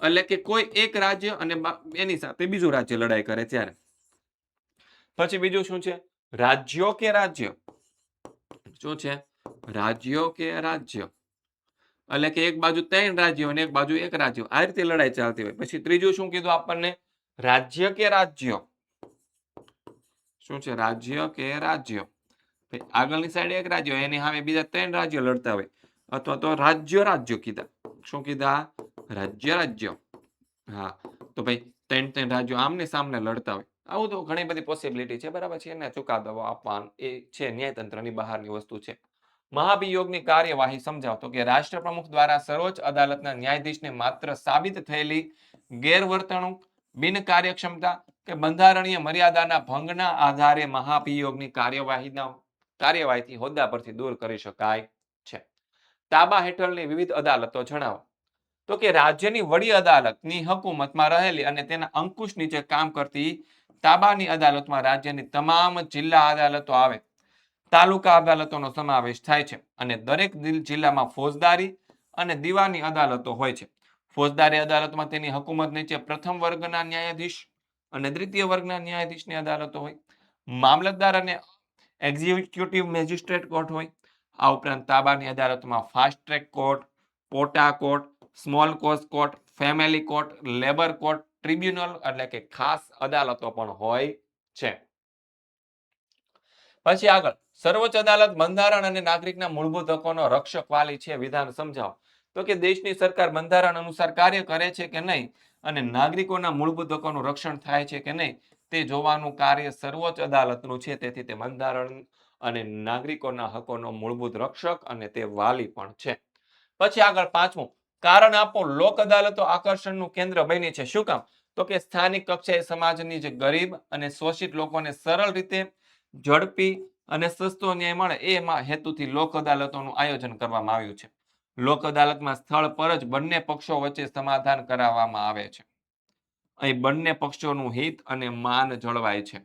એટલે કે કોઈ એક રાજ્ય અને એની સાથે બીજું રાજ્ય લડાઈ કરે ત્યારે. પછી બીજું શું છે? રાજ્યો કે રાજ્ય. શું છે? રાજ્યો કે રાજ્ય. એટલે કે એક બાજુ 3 રાજ્યો અને એક બાજુ એક રાજ્ય. આ રીતે લડાઈ ચાલતી હોય. પછી ત્રીજું શું કીધું આપણને? રાજ્ય કે રાજ્ય. શું છે? રાજ્ય કે રાજ્ય. આગળની સાઈડ એક રાજ્ય એની સામે બીજા 3 રાજ્યો લડતા હોય, અથવા તો રાજ્ય કીધા. શું કીધા? રાજ્ય. હા, તો ભાઈ 3 રાજ્યો આમને સામને લડતા હોય. આવું તો ઘણી બધી પોસિબિલિટી છે, બરાબર છે. એને ચુકાદો આપવાનો એ છે ન્યાયતંત્રની બહારની વસ્તુ છે. મહાભિયોગની કાર્યવાહી સમજાવતો કે રાષ્ટ્રપ્રમુખ દ્વારા સર્વોચ્ચ અદાલતના ન્યાયાધીશને માત્ર સાબિત થયેલી ગેરવર્તણૂક, બિનકાર્યક્ષમતા કે બંધારણીય મર્યાદાના ભંગના આધારે મહાભિયોગની કાર્યવાહીથી હોદ્દા પરથી દૂર કરી શકાય છે. તાબા હેઠળની વિવિધ અદાલતો જણાવો. તો કે રાજ્યની વડી અદાલતની હુકુમતમાં રહેલી અને તેના અંકુશ નીચે કામ કરતી તાબાની અદાલતમાં રાજ્યની તમામ જિલ્લા અદાલતો આવે. તાલુકા અદાલતોનો સમાવેશ થાય છે અને દરેક જિલ્લામાં ફોજદારી અને દીવાની અદાલતો હોય છે. ફોજદારી અદાલતમાં તેની હુકુમત નીચે પ્રથમ વર્ગના ન્યાયાધીશ અને દ્વિતીય વર્ગના ન્યાયાધીશની અદાલતો હોય. મામલતદાર અને એક્ઝિક્યુટિવ મેજિસ્ટ્રેટ કોર્ટ હોય. આ ઉપરાંત તાબાની અદાલતમાં fast track court, POTA court, small cause court, family court, labour court, tribunal એટલે કે ખાસ અદાલતો પણ હોય છે. પછી આગળ સર્વોચ્ચ અદાલત બંધારણ અને નાગરિકના મૂળભૂત હકોનો રક્ષક વાલી છે. વિધાન સમજાવો. તો કે દેશની સરકાર બંધારણ અનુસાર કાર્ય કરે છે કે નહીં અને નાગરિકોના મૂળભૂત હકોનું રક્ષણ થાય છે કે નહીં તે જોવાનું કાર્ય સર્વોચ્ચ અદાલતનું છે. તેથી તે બંધારણ અને નાગરિકોના હકોનો મૂળભૂત રક્ષક અને તે વાલી પણ છે. પછી આગળ પાંચમું, કારણ આપો. લોક અદાલતો આકર્ષણનું કેન્દ્ર બની છે. શું કામ? તો કે સ્થાનિક કક્ષાએ સમાજની જે ગરીબ અને શોષિત લોકોને સરળ રીતે, ઝડપી અને સસ્તો ન્યાય મળે એ હેતુથી લોક અદાલતોનું આયોજન કરવામાં આવ્યું છે. લોક અદાલતમાં સ્થળ પર જ બંને પક્ષો વચ્ચે સમાધાન કરાવવામાં આવે છે. અહીં બંને પક્ષોનું હિત અને માન જળવાય છે.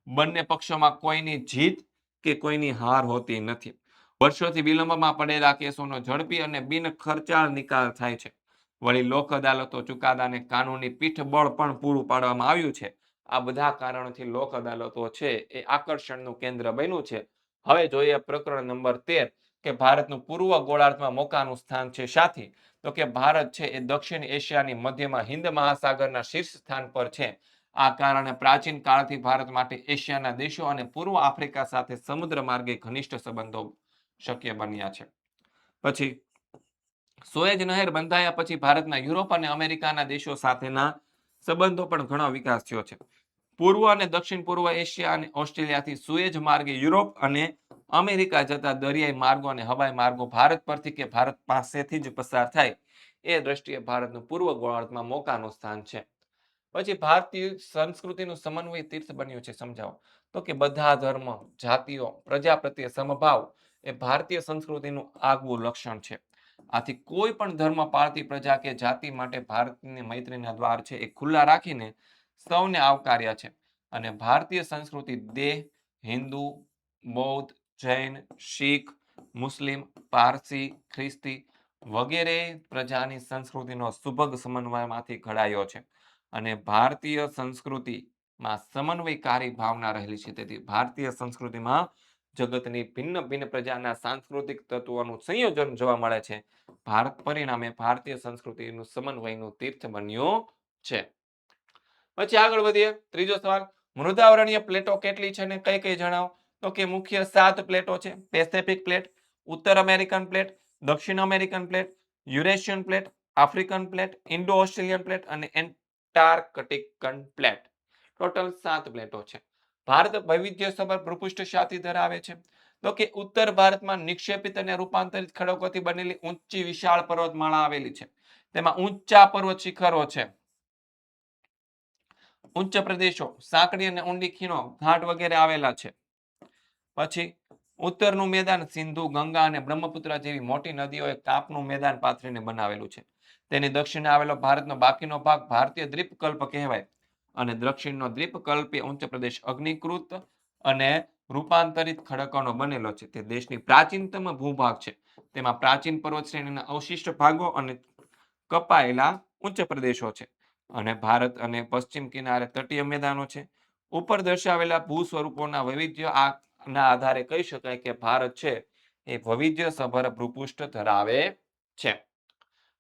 બંને પક્ષોમાં કોઈની જીત કે કોઈની હાર હોતી નથી. વર્ષોથી વિલંબમાં પડેલા કેસોનો ઝડપી અને બિન ખર્ચાળ નિકાલ થાય છે. વળી લોક અદાલતો ચુકાદાને કાનૂની પીઠબળ પણ પૂરું પાડવામાં આવ્યું છે. આ બધા કારણોથી લોક અદાલતો છે એ આકર્ષણનું કેન્દ્ર બન્યું છે. હવે જોઈએ પ્રકરણ નંબર 13 કે ભારતનું પૂર્વ ગોળાર્ધમાં મોકાનું સ્થાન છે સાથી. તો કે ભારત છે એ દક્ષિણ એશિયાની મધ્યમાં હિન્દ મહાસાગરના શીર્ષ સ્થાન પર છે. આ કારણે પ્રાચીન કાળથી ભારત માટે એશિયાના દેશો અને પૂર્વ આફ્રિકા સાથે સમુદ્ર માર્ગે ઘનિષ્ઠ સંબંધો શક્ય બન્યા છે. પછી સુએઝ નહેર બંધાયા પછી ભારતના યુરોપ અને અમેરિકાના દેશો સાથેના સંબંધો પણ ઘણો વિકાસ થયો છે. પૂર્વ અને દક્ષિણ પૂર્વ એશિયા અને ઓસ્ટ્રેલિયાથી સુએઝ માર્ગે યુરોપ અને અમેરિકા જતા દરિયાઈ માર્ગો અને હવાઈ માર્ગો ભારત પરથી કે ભારત પાસેથી જ પસાર થાય એ દ્રષ્ટિએ ભારતનું પૂર્વ ગોળાર્ધમાં મોકાનું સ્થાન છે. પછી ભારતીય સંસ્કૃતિનું સમન્વય તીર્થ બન્યું છે. સમજાવો. તો કે બધા ધર્મ, જાતિઓ, પ્રજા પ્રત્યે સમભાવ એ ભારતીય સંસ્કૃતિનું આગવું લક્ષણ છે. આથી કોઈ પણ ધર્મ પાળતી પ્રજા કે જાતિ માટે ભારતની મૈત્રીના દ્વાર છે એ ખુલ્લા રાખીને સૌને આવકાર્યા છે. અને ભારતીય સંસ્કૃતિ દેહ, હિન્દુ, બૌદ્ધ, જૈન, શીખ, મુસ્લિમ, પારસી, ખ્રિસ્તી વગેરે પ્રજાની સંસ્કૃતિનો સુભગ સમન્વયમાંથી ઘડાયો છે. અને ભારતીય સંસ્કૃતિમાં સમન્વયકારી ભાવના રહેલી છે. તેથી ભારતીય સંસ્કૃતિમાં જગતની ભિન્ન ભિન્ન પ્રજાના સાંસ્કૃતિક તત્વોનું સંયોજન જોવા મળે છે. ભારત પરિણામે ભારતીય સંસ્કૃતિનું સમન્વયનું તીર્થ બન્યું છે. પછી આગળ વધીએ. ત્રીજો સવાલ, મૃદાવરણીય પ્લેટો કેટલી છે ને કઈ કઈ જણાવો. તો કે મુખ્ય 7 પ્લેટો છે. પેસિફિક પ્લેટ, ઉત્તર અમેરિકન પ્લેટ, દક્ષિણ American plate, Eurasian plate, African plate, Indo Australian plate અને એન્ટાર્કટિકન પ્લેટ. ટોટલ 7 પ્લેટો છે. ભારત વૈવિધ્યસભર ભૂપૃષ્ઠ સાથી ધરાવે છે. તો કે ઉત્તર ભારતમાં નિક્ષેપિત અને રૂપાંતરિત ખડકોથી બનેલી ઊંચી વિશાળ પર્વતમાળા આવેલી છે. તેમાં ઊંચા પર્વત શિખરો છે, ઉચ્ચ પ્રદેશો, સાંકડી અને ઊંડી ખીણો, ઘાટ વગેરે આવેલા છે. પછી ઉત્તરનું મેદાન સિંધુ, ગંગા અને બ્રહ્મપુત્ર જેવી મોટી નદીઓએ કાપનું મેદાન પાથરીને બનાવેલું છે. તેની દક્ષિણે આવેલો ભારતનો બાકીનો ભાગ ભારતીય દ્વીપકલ્પ કહેવાય. અને દક્ષિણનો દ્વીપકલ્પ એ ઉચ્ચ પ્રદેશ અગ્નિકૃત અને રૂપાંતરિત ખડકોનો બનેલો છે. તે દેશની પ્રાચીનતમ ભૂભાગ છે. તેમાં પ્રાચીન પર્વત શ્રેણીના અવશિષ્ટ ભાગો અને કપાયેલા ઉચ્ચ પ્રદેશો છે અને ભારત અને પશ્ચિમ કિનારે તટીય મેદાનો છે. ઉપર દર્શાવેલા ભૂ સ્વરૂપોના વૈવિધ્ય ના આધારે કહી શકાય કે ભારત છે એ વૈવિધ્યસભર ભૂપૃષ્ઠ ધરાવે છે.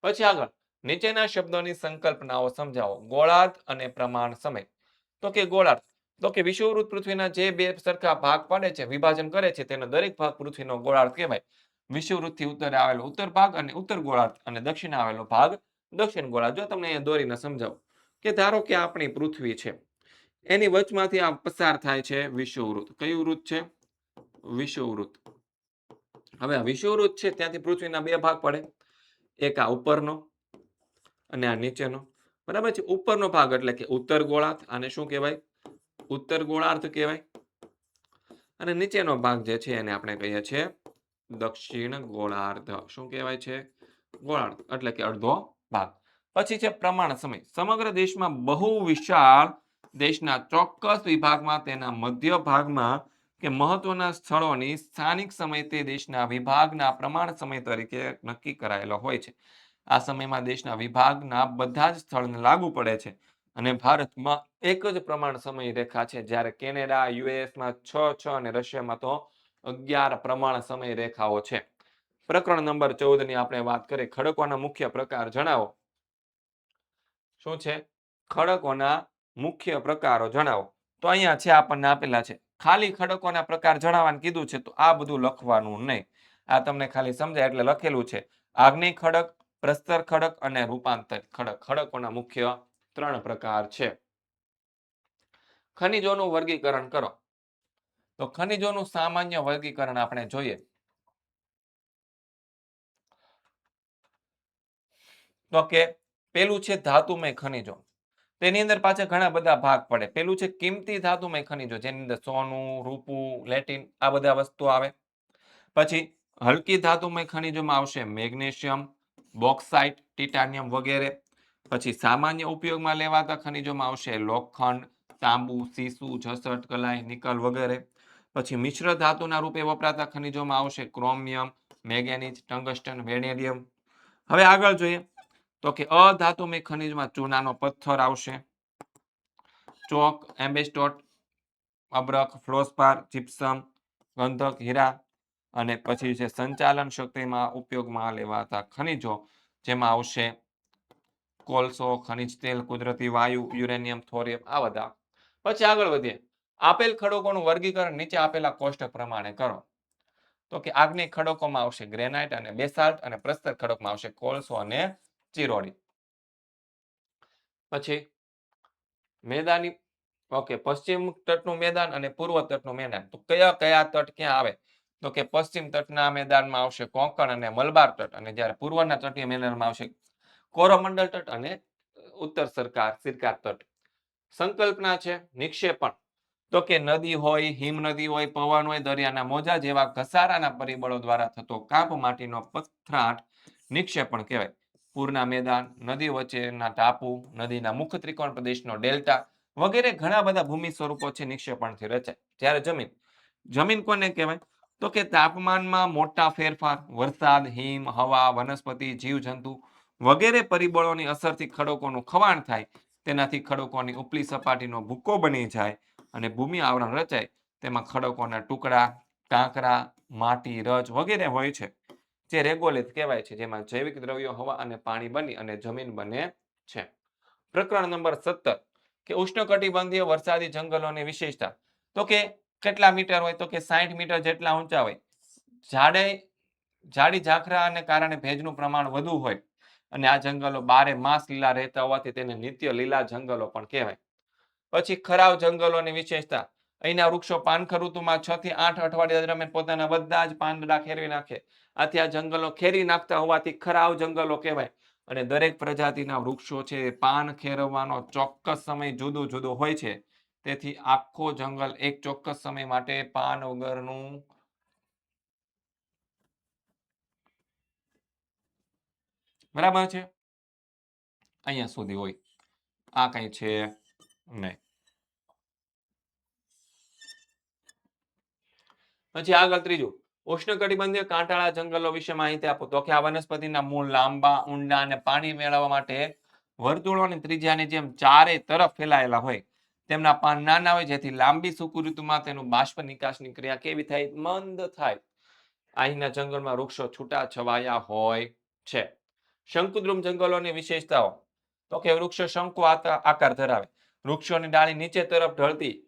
પછી આગળ નીચેના શબ્દોની સંકલ્પનાઓ સમજાવો. ગોળાર્ધ અને પ્રમાણ સમય. તો કે ગોળાર્ધ તો કે વિષુવવૃત્ત પૃથ્વીના જે બે સરખા ભાગ પાડે છે, વિભાજન કરે છે, તેનો દરેક ભાગ પૃથ્વીનો ગોળાર્ધ કહેવાય. વિષુવવૃત્તથી ઉત્તરે આવેલો ઉત્તર ભાગ અને ઉત્તર ગોળાર્ધ અને દક્ષિણે આવેલો ભાગ દક્ષિણ ગોળાર્ધ. જો તમને અહીંયા દોરીને સમજાવું કે ધારો કે આપણી પૃથ્વી છે, એની વચમાંથી આ પસાર થાય છે વિષુવવૃત્ત. કયું વૃત્ત છે? વિષુવવૃત્ત. હવે આ વિષુવવૃત્ત છે ત્યાંથી પૃથ્વીના બે ભાગ પડે, એક આ ઉપરનો અને આ નીચેનો. બરાબર છે. ઉપરનો ભાગ એટલે કે ઉત્તર ગોળાર્ધ, આને શું કહેવાય? ઉત્તર ગોળાર્ધ કહેવાય. અને નીચેનો ભાગ જે છે એને આપણે કહીએ છીએ દક્ષિણ ગોળાર્ધ. શું કહેવાય છે? ગોળાર્ધ એટલે કે અડધો ભાગ. પછી છે પ્રમાણ સમય. સમગ્ર દેશમાં બહુ વિશાળ દેશના ચોક્કસ વિભાગમાં તેના મધ્ય ભાગમાં કે મહત્વના સ્થળોની સ્થાનિક સમય તે દેશના વિભાગના પ્રમાણ સમય તરીકે નક્કી કરાયેલો હોય છે. આ સમયમાં દેશના વિભાગના બધા જ સ્થળને લાગુ પડે છે અને ભારતમાં એક જ પ્રમાણ સમય રેખા છે, જ્યારે કેનેડા, યુએસમાં 6 અને રશિયામાં તો 11 પ્રમાણ સમય રેખાઓ છે. પ્રકરણ નંબર 14 ની આપણે વાત કરીએ. ખડકોના મુખ્ય પ્રકાર જણાવો. શું છે? ખડકોના મુખ્ય પ્રકારો જણાવો. તો અહીંયા છે આપણને આપેલા છે. ખાલી ખડકોના પ્રકાર જણાવવાનું કીધું છે, તો આ બધું લખવાનું નહીં. આ તમને ખાલી સમજાય એટલે લખેલું છે. આગ્નેય ખડક, પ્રસ્તર ખડક અને રૂપાંતરિત ખડક. ખડકોના મુખ્ય 3 પ્રકાર છે. ખનિજોનું વર્ગીકરણ કરો. તો ખનિજોનું સામાન્ય વર્ગીકરણ આપણે જોઈએ તો કે પેલું છે ધાતુમય ખનિજો. તેની અંદર પાછા ઘણા બધા ભાગ પડે. પેલું છે કિંમતી ધાતુમય ખનિજો, જેની અંદર સોનું, રૂપું, લેટિન આ બધા વસ્તુ આવે. પછી હલકી ધાતુમય ખનિજોમાં આવશે મેગ્નેશિયમ, બોક્સાઇટ, ટિટાનિયમ વગેરે. પછી સામાન્ય ઉપયોગમાં લેવાતા ખનિજોમાં આવશે લોખંડ, તાંબુ, સીસુ, જસટ, કલાઈ, નિકલ વગેરે. પછી મિશ્ર ધાતુના રૂપે વપરાતા ખનિજોમાં આવશે ક્રોમિયમ, મેંગેનીઝ, ટંગસ્ટન, વેનેડિયમ. હવે આગળ જોઈએ તો કે અધાતુમય ખનિજમાં ચૂનાનો પથ્થર આવશે, ચોક, એમ્બેસ્ટોટ, અબ્રક, ફ્લોસ્પાર, જીપ્સમ, ગંધક, હીરા. અને પછી છે સંચાલન શક્તિમાં ઉપયોગમાં લેવાતા ખનિજો, જેમાં આવશે કોલસો, ખનિજ તેલ, કુદરતી વાયુ, યુરેનિયમ, થોરિયમ આ બધા. પછી આગળ વધીએ. આપેલ ખડકોનું વર્ગીકરણ નીચે આપેલા કોષ્ટક પ્રમાણે કરો. તો કે આગ્નેય ખડકોમાં આવશે ગ્રેનાઇટ અને બેસાલ્ટ, અને પ્રસ્તર ખડકમાં આવશે કોલસો અને ચિરોડી. પછી મેદાની ઓકે પશ્ચિમ તટનું મેદાન અને પૂર્વ તટનું મેદાન. તો કયા કયા તટ ક્યાં આવે? તો કે પશ્ચિમ તટના મેદાનમાં આવશે કોંકણ અને મલબાર તટ, અને જ્યારે પૂર્વના તટીય મેદાનમાં આવશે કોરોમંડલ તટ અને ઉત્તર સિરકાર તટ. સંકલ્પના છે નિક્ષેપણ. તો કે નદી હોય, હિમ નદી હોય, પવન હોય, દરિયાના મોજા જેવા ઘસારાના પરિબળો દ્વારા થતો કાપ માટીનો પથરાટ નિક્ષેપણ કહેવાય. પૂરના મેદાન, નદી વચ્ચેના ટાપુ, નદીના મુખ ત્રિકોણ પ્રદેશનો ડેલ્ટા વગેરે ઘણા બધા ભૂમિ સ્વરૂપો છે નિક્ષેપણથી રચાય. જ્યારે જમીન, જમીન કોને કહેવાય? તો કે તાપમાનમાં મોટા ફેરફાર, વરસાદ, હિમ, હવા, વનસ્પતિ, જીવજંતુ વગેરે પરિબળોની અસરથી ખડકોનું ખવાણ થાય. તેનાથી ખડકોની ઉપલી સપાટીનો ભૂકો બની જાય અને ભૂમિ આવરણ રચાય. તેમાં ખડકોના ટુકડા, કાંકરા, માટી, રજ વગેરે હોય છે, જે રેગોલિથ કહેવાય છે, જેમાં જૈવિક દ્રવ્યો, હવા અને પાણી બની અને જમીન બને છે. પ્રકરણ નંબર 17 કે ઉષ્ણકટિબંધીય વરસાદી જંગલોની વિશેષતા. તો કે કેટલા મીટર હોય? તો કે 60 મીટર જેટલા ઊંચા હોય. જાડી ઝાખરાને કારણે ભેજનું પ્રમાણ વધુ હોય અને આ જંગલો 12 માસ લીલા રહેતા હોવાથી તેને નિત્ય લીલા જંગલો પણ કહેવાય. પછી ખરાવ જંગલોની વિશેષતા. અહીંના વૃક્ષો પાનખર ઋતુમાં 6 થી 8 અઠવાડિયા દરમિયાન પોતાના બધા જ પાંદડા ખેરવી નાખે. આથી આ જંગલો ખેરી નાખતા હોવાથી ખરાવ જંગલો કહેવાય. અને દરેક પ્રજાતિના વૃક્ષો છે પાન ખેરવવાનો ચોક્કસ સમય જુદો જુદો હોય છે. તેથી આખો જંગલ એક ચોક્કસ સમય માટે પાન વગરનું બરાબર છે. અહીંયા સુધી હોય, આ કઈ છે નહીં. પછી આગળ ત્રીજું, ઉષ્ણકટિબંધીય કાંટાળા જંગલો વિશે માહિતી આપો. તો કે આ વનસ્પતિના મૂળ લાંબા, ઊંડા અને પાણી મેળવવા માટે વર્તુળોની ત્રિજ્યાની જેમ ચારે તરફ ફેલાયેલા હોય. તેમના પાન નાના હોય જેથી લાંબી સૂકું ઋતુમાં તેનું બાષ્પ નિકાસની ક્રિયા કેવી થાય? મંદ થાય. અહીંના જંગલમાં વૃક્ષો છૂટા છવાયા હોય છે. શંકુદ્રુમ જંગલોની વિશેષતાઓ તો કે વૃક્ષો શંકુ આકાર ધરાવે. વૃક્ષોની ડાળી નીચે તરફ ઢળતી.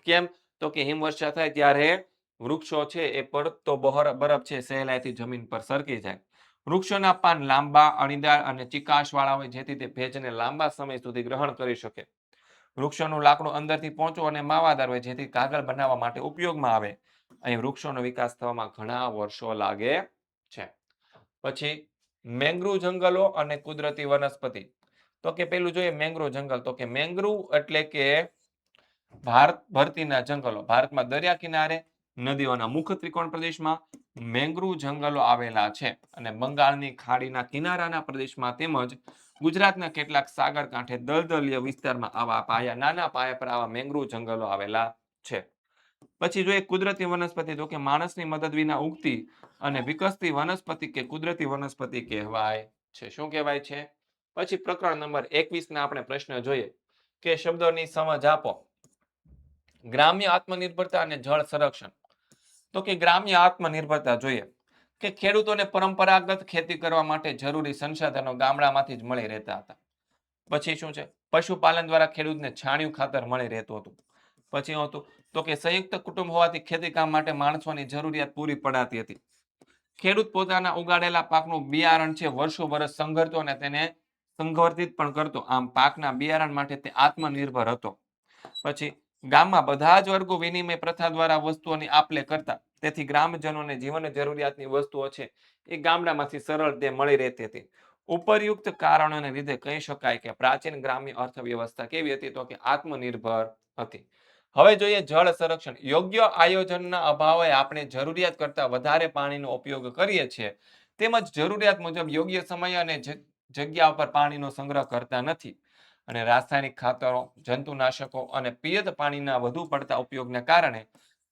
કેમ? તો કે હિમવર્ષા થાય ત્યારે વૃક્ષો છે એ પડતો બરફ છે સહેલાઈથી જમીન પર સરકી જાય. વૃક્ષોના પાન લાંબા, અણીદાર અને ચીકાશવાળા હોય જેથી તે ભેજને લાંબા સમય સુધી ગ્રહણ કરી શકે. વૃક્ષોનું લાકડું અંદરથી પોચું અને માવાદાર હોય જેથી કાગળ બનાવવા માટે ઉપયોગમાં આવે. અહીં વૃક્ષોનો વિકાસ થવામાં ઘણા વર્ષો લાગે છે. પછી મેંગ્રુવ જંગલો અને કુદરતી વનસ્પતિ. તો કે પેલું જોઈએ મેંગ્રુવ જંગલ. તો કે મેંગ્રુવ એટલે કે ભારત ભરતીના જંગલો. ભારતમાં દરિયા કિનારે, નદીઓના મુખ ત્રિકોણ પ્રદેશમાં મેંગ્રુવ જંગલો આવેલા છે અને બંગાળની ખાડીના કિનારાના પ્રદેશમાં તેમજ ગુજરાતના કેટલાક સાગર કાંઠે દલદલીય વિસ્તારમાં આવા નાના પાયા પર આવા મેંગ્રુવ જંગલો આવેલા છે. પછી જોઈએ કુદરતી વનસ્પતિ. તો કે માણસની મદદ વિના ઉગતી અને વિકસતી વનસ્પતિ કે કુદરતી વનસ્પતિ કહેવાય છે. શું કહેવાય છે? પછી પ્રકરણ નંબર 21 ના આપણે પ્રશ્ન જોઈએ કે શબ્દોની સમજ આપો. ગ્રામ્ય આત્મનિર્ભરતા અને જળ સંરક્ષણ. તો કે ગ્રામ્ય આત્મનિર્ભરતા જોઈએ કે ખેડૂતોને પરંપરાગત ખેતી કરવા માટે જરૂરી સંસાધનો ગામડામાંથી જ મળી રહેતા હતા. પછી શું છે? પશુપાલન દ્વારા ખેડૂતને છાણિયું ખાતર મળી રહેતું હતું. પછી હતું તો કે સંયુક્ત કુટુંબ હોવાથી ખેતી કામ માટે માણસોની જરૂરિયાત પૂરી પડાતી હતી. ખેડૂત પોતાના ઉગાડેલા પાકનું બિયારણ છે વર્ષો વર્ષ સંઘરતો અને તેને સંવર્ધિત પણ કરતો. આમ પાકના બિયારણ માટે તે આત્મનિર્ભર હતો. પછી ગામમાં બધા જ વર્ગો વિનિમય પ્રથા દ્વારા વસ્તુઓની આપ-લે કરતા. તેથી ગ્રામજનોને જીવન જરૂરિયાતની વસ્તુઓ છે એ ગામડામાંથી સરળ રીતે મળી રહેતી હતી. ઉપરયુક્ત કારણોને લીધે કહી શકાય કે પ્રાચીન ગ્રામ્ય અર્થવ્યવસ્થા કેવી હતી? તો કે આત્મનિર્ભર હતી. હવે જોઈએ જળ સંરક્ષણ. યોગ્ય આયોજનના અભાવે આપણે જરૂરિયાત કરતા વધારે પાણીનો ઉપયોગ કરીએ છીએ. તેમજ જરૂરિયાત મુજબ યોગ્ય સમય અને જગ્યા પર પાણીનો સંગ્રહ કરતા નથી. અને રાસાયણિક ખાતરો, જંતુનાશકો અને પિયત પાણીના વધુ પડતા ઉપયોગને કારણે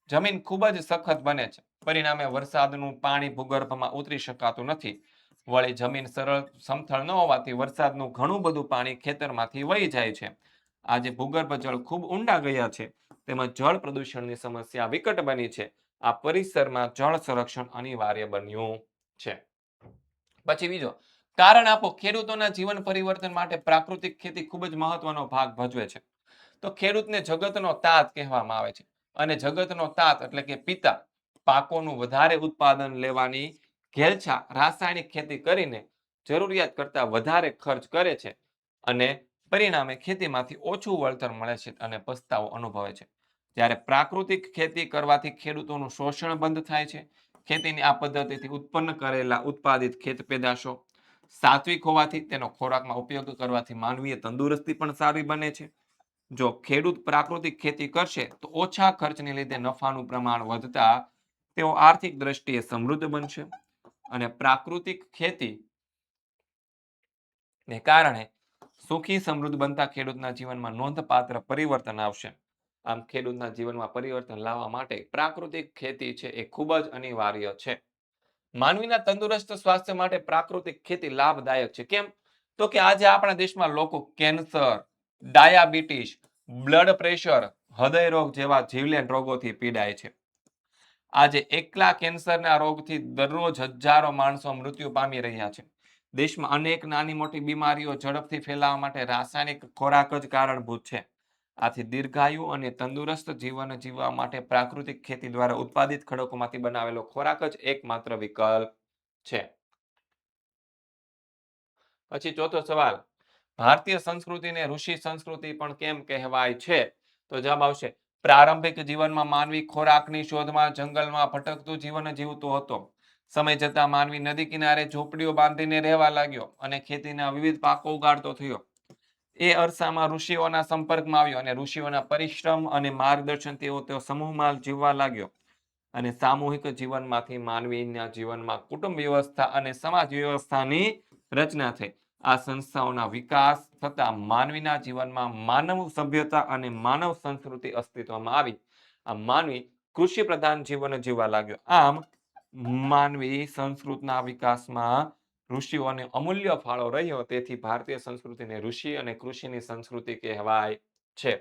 જમીન ખૂબ જ સખત બને છે. પરિણામે વરસાદનું પાણી ભૂગર્ભમાં ઉતરી શકાતું નથી. વળી જમીન સરળ સમથળ ન હોવાથી વરસાદનું ઘણું બધું પાણી ખેતરમાંથી વહી જાય છે. આજે ભૂગર્ભ જળ ખૂબ ઊંડા ગયા છે. તેમજ જળ પ્રદૂષણની સમસ્યા વિકટ બની છે. આ પરિસરમાં જળ સંરક્ષણ અનિવાર્ય બન્યું છે. પછી બીજો કારણ આપો. ખેડૂતોના જીવન પરિવર્તન માટે પ્રાકૃતિક ખેતી ખૂબ જ મહત્વનો ભાગ ભજવે છે. તો ખેડૂતને જગતનો તાત કહેવામાં આવે છે અને જગતનો તાત એટલે કે પિતા પાકોનું વધારે ઉત્પાદન લેવાની ઘેલછા રાસાયણિક ખેતી કરીને જરૂરિયાત કરતા વધારે ખર્ચ કરે છે અને પરિણામે ખેતીમાંથી ઓછું વળતર મળે છે અને પસ્તાવો અનુભવે છે. જ્યારે પ્રાકૃતિક ખેતી કરવાથી ખેડૂતોનું શોષણ બંધ થાય છે. ખેતીની આ પદ્ધતિથી ઉત્પન્ન કરેલા ઉત્પાદિત ખેત પેદાશો સાત્વિક હોવાથી તેનો ખોરાકમાં ઉપયોગ કરવાથી માનવીય તંદુરસ્તી પણ સારી બને છે. જો ખેડૂત પ્રાકૃતિક ખેતી કરશે તો ઓછા ખર્ચને લીધે નફાનું પ્રમાણ વધતા તેઓ આર્થિક દ્રષ્ટિએ સમૃદ્ધ બનશે અને પ્રાકૃતિક ખેતી ને કારણે સુખી સમૃદ્ધ બનતા ખેડૂતના જીવનમાં નોંધપાત્ર પરિવર્તન આવશે. આમ ખેડૂતના જીવનમાં પરિવર્તન લાવવા માટે પ્રાકૃતિક ખેતી છે એ ખૂબ જ અનિવાર્ય છે. માનવીના તંદુરસ્ત સ્વાસ્થ્ય માટે પ્રાકૃતિક ખેતી લાભદાયક છે. કેમ? તો કે આજે આપણા દેશમાં લોકો કેન્સર, ડાયાબિટીસ, બ્લડ પ્રેશર, હૃદય રોગ જેવા જીવલેણ રોગોથી પીડાય છે. આજે એકલા કેન્સરના રોગથી દરરોજ હજારો માણસો મૃત્યુ પામી રહ્યા છે. દેશમાં અનેક નાની મોટી બીમારીઓ ઝડપથી ફેલાવા માટે રાસાયણિક ખોરાક જ કારણભૂત છે. આથી દીર્ઘાયુ અને તંદુરસ્ત જીવન જીવવા માટે પ્રાકૃતિક ખેતી દ્વારા ઉત્પાદિત ખડકોમાંથી બનાવેલો ખોરાક જ એકમાત્ર વિકલ્પ છે. પછી ચોથો સવાલ, ભારતીય સંસ્કૃતિને ઋષિ સંસ્કૃતિ પણ કેમ કહેવાય છે? તો જવાબ આવશે પ્રારંભિક જીવનમાં માનવી ખોરાકની શોધમાં જંગલમાં ભટકતું જીવન જીવતો હતો. સમય જતા માનવી નદી કિનારે ઝૂંપડીઓ બાંધીને રહેવા લાગ્યો અને ખેતીના વિવિધ પાકો ઉગાડતો થયો. એ અરસામાં ઋષિઓના સંપર્કમાં આવ્યો અને ઋષિઓના પરિશ્રમ અને માર્ગદર્શન તેઓ સમૂહમાં જીવવા લાગ્યો અને સામૂહિક જીવનમાંથી માનવીના જીવનમાં કુટુંબ વ્યવસ્થા અને સમાજ વ્યવસ્થાની રચના થઈ. આ સંસ્થાઓના વિકાસ થતા માનવીના જીવનમાં માનવ સભ્યતા અને માનવ સંસ્કૃતિ અસ્તિત્વમાં આવી. આ માનવી કૃષિ પ્રધાન જીવન જીવવા લાગ્યો. આમ માનવી સંસ્કૃતના વિકાસમાં ઋષિઓને અમૂલ્ય ફાળો રહ્યો, તેથી ભારતીય સંસ્કૃતિને ઋષિ અને કૃષિની સંસ્કૃતિ કહેવાય છે.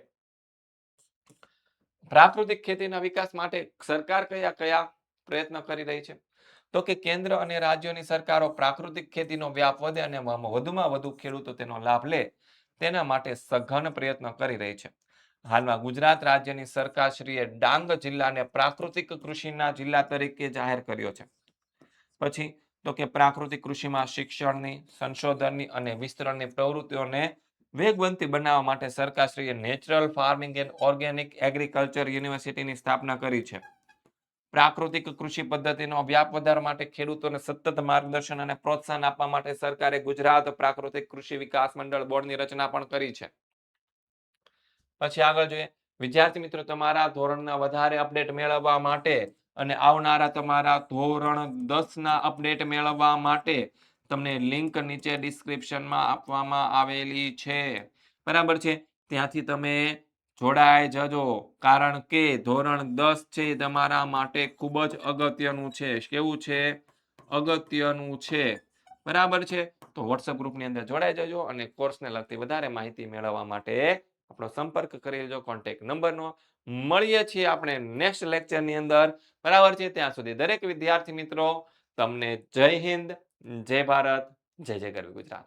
પ્રાકૃતિક ખેતીના વિકાસ માટે સરકાર કયા કયા પ્રયત્ન કરી રહી છે? તો કે કેન્દ્ર અને રાજ્યોની સરકારો પ્રાકૃતિક ખેતીનો વ્યાપ વધે અને વધુમાં વધુ ખેડૂતો તેનો લાભ લે તેના માટે સઘન પ્રયત્ન કરી રહી છે. હાલમાં ગુજરાત રાજ્યની સરકારશ્રીએ ડાંગ જિલ્લાને પ્રાકૃતિક કૃષિના જિલ્લા તરીકે જાહેર કર્યો છે. પછી તો કે પ્રાકૃતિક કૃષિમાં શિક્ષણની, સંશોધનની અને વિસ્તરણની પ્રવૃત્તિઓને વેગવંતી બનાવવા માટે સરકારશ્રીએ natural farming and organic agriculture યુનિવર્સિટીની સ્થાપના કરી છે. પ્રાકૃતિક કૃષિ પદ્ધતિનો વ્યાપ વધારવા માટે ખેડૂતોને સતત માર્ગદર્શન અને પ્રોત્સાહન આપવા માટે સરકારે ગુજરાત પ્રાકૃતિક કૃષિ વિકાસ મંડળ બોર્ડની રચના પણ કરી છે. પછી આગળ જોઈએ, વિદ્યાર્થી મિત્રો, તમારા ધોરણના વધારે અપડેટ મેળવવા માટે અને આવનારા તમારા ધોરણ 10ના અપડેટ મેળવવા માટે તમને લિંક નીચે ડિસ્ક્રિપ્શનમાં આપવામાં આવેલી છે. બરાબર છે, ત્યાંથી તમે જોડાઈ જજો, કારણ કે ધોરણ 10 છે તમારા માટે ખૂબ જ અગત્યનું છે. કેવું છે? અગત્યનું છે. બરાબર છે, તો વોટ્સએપ ગ્રુપની અંદર જોડાઈ જજો અને કોર્સને લગતી વધારે માહિતી મેળવવા માટે આપણો સંપર્ક કરી લેજો કોન્ટેક્ટ નંબરનો. મળીએ છીએ આપણે નેક્સ્ટ લેક્ચરની અંદર. બરાબર છે, ત્યાં સુધી દરેક વિદ્યાર્થી મિત્રો તમને જય હિન્દ, જય ભારત, જય જય ગરવી ગુજરાત.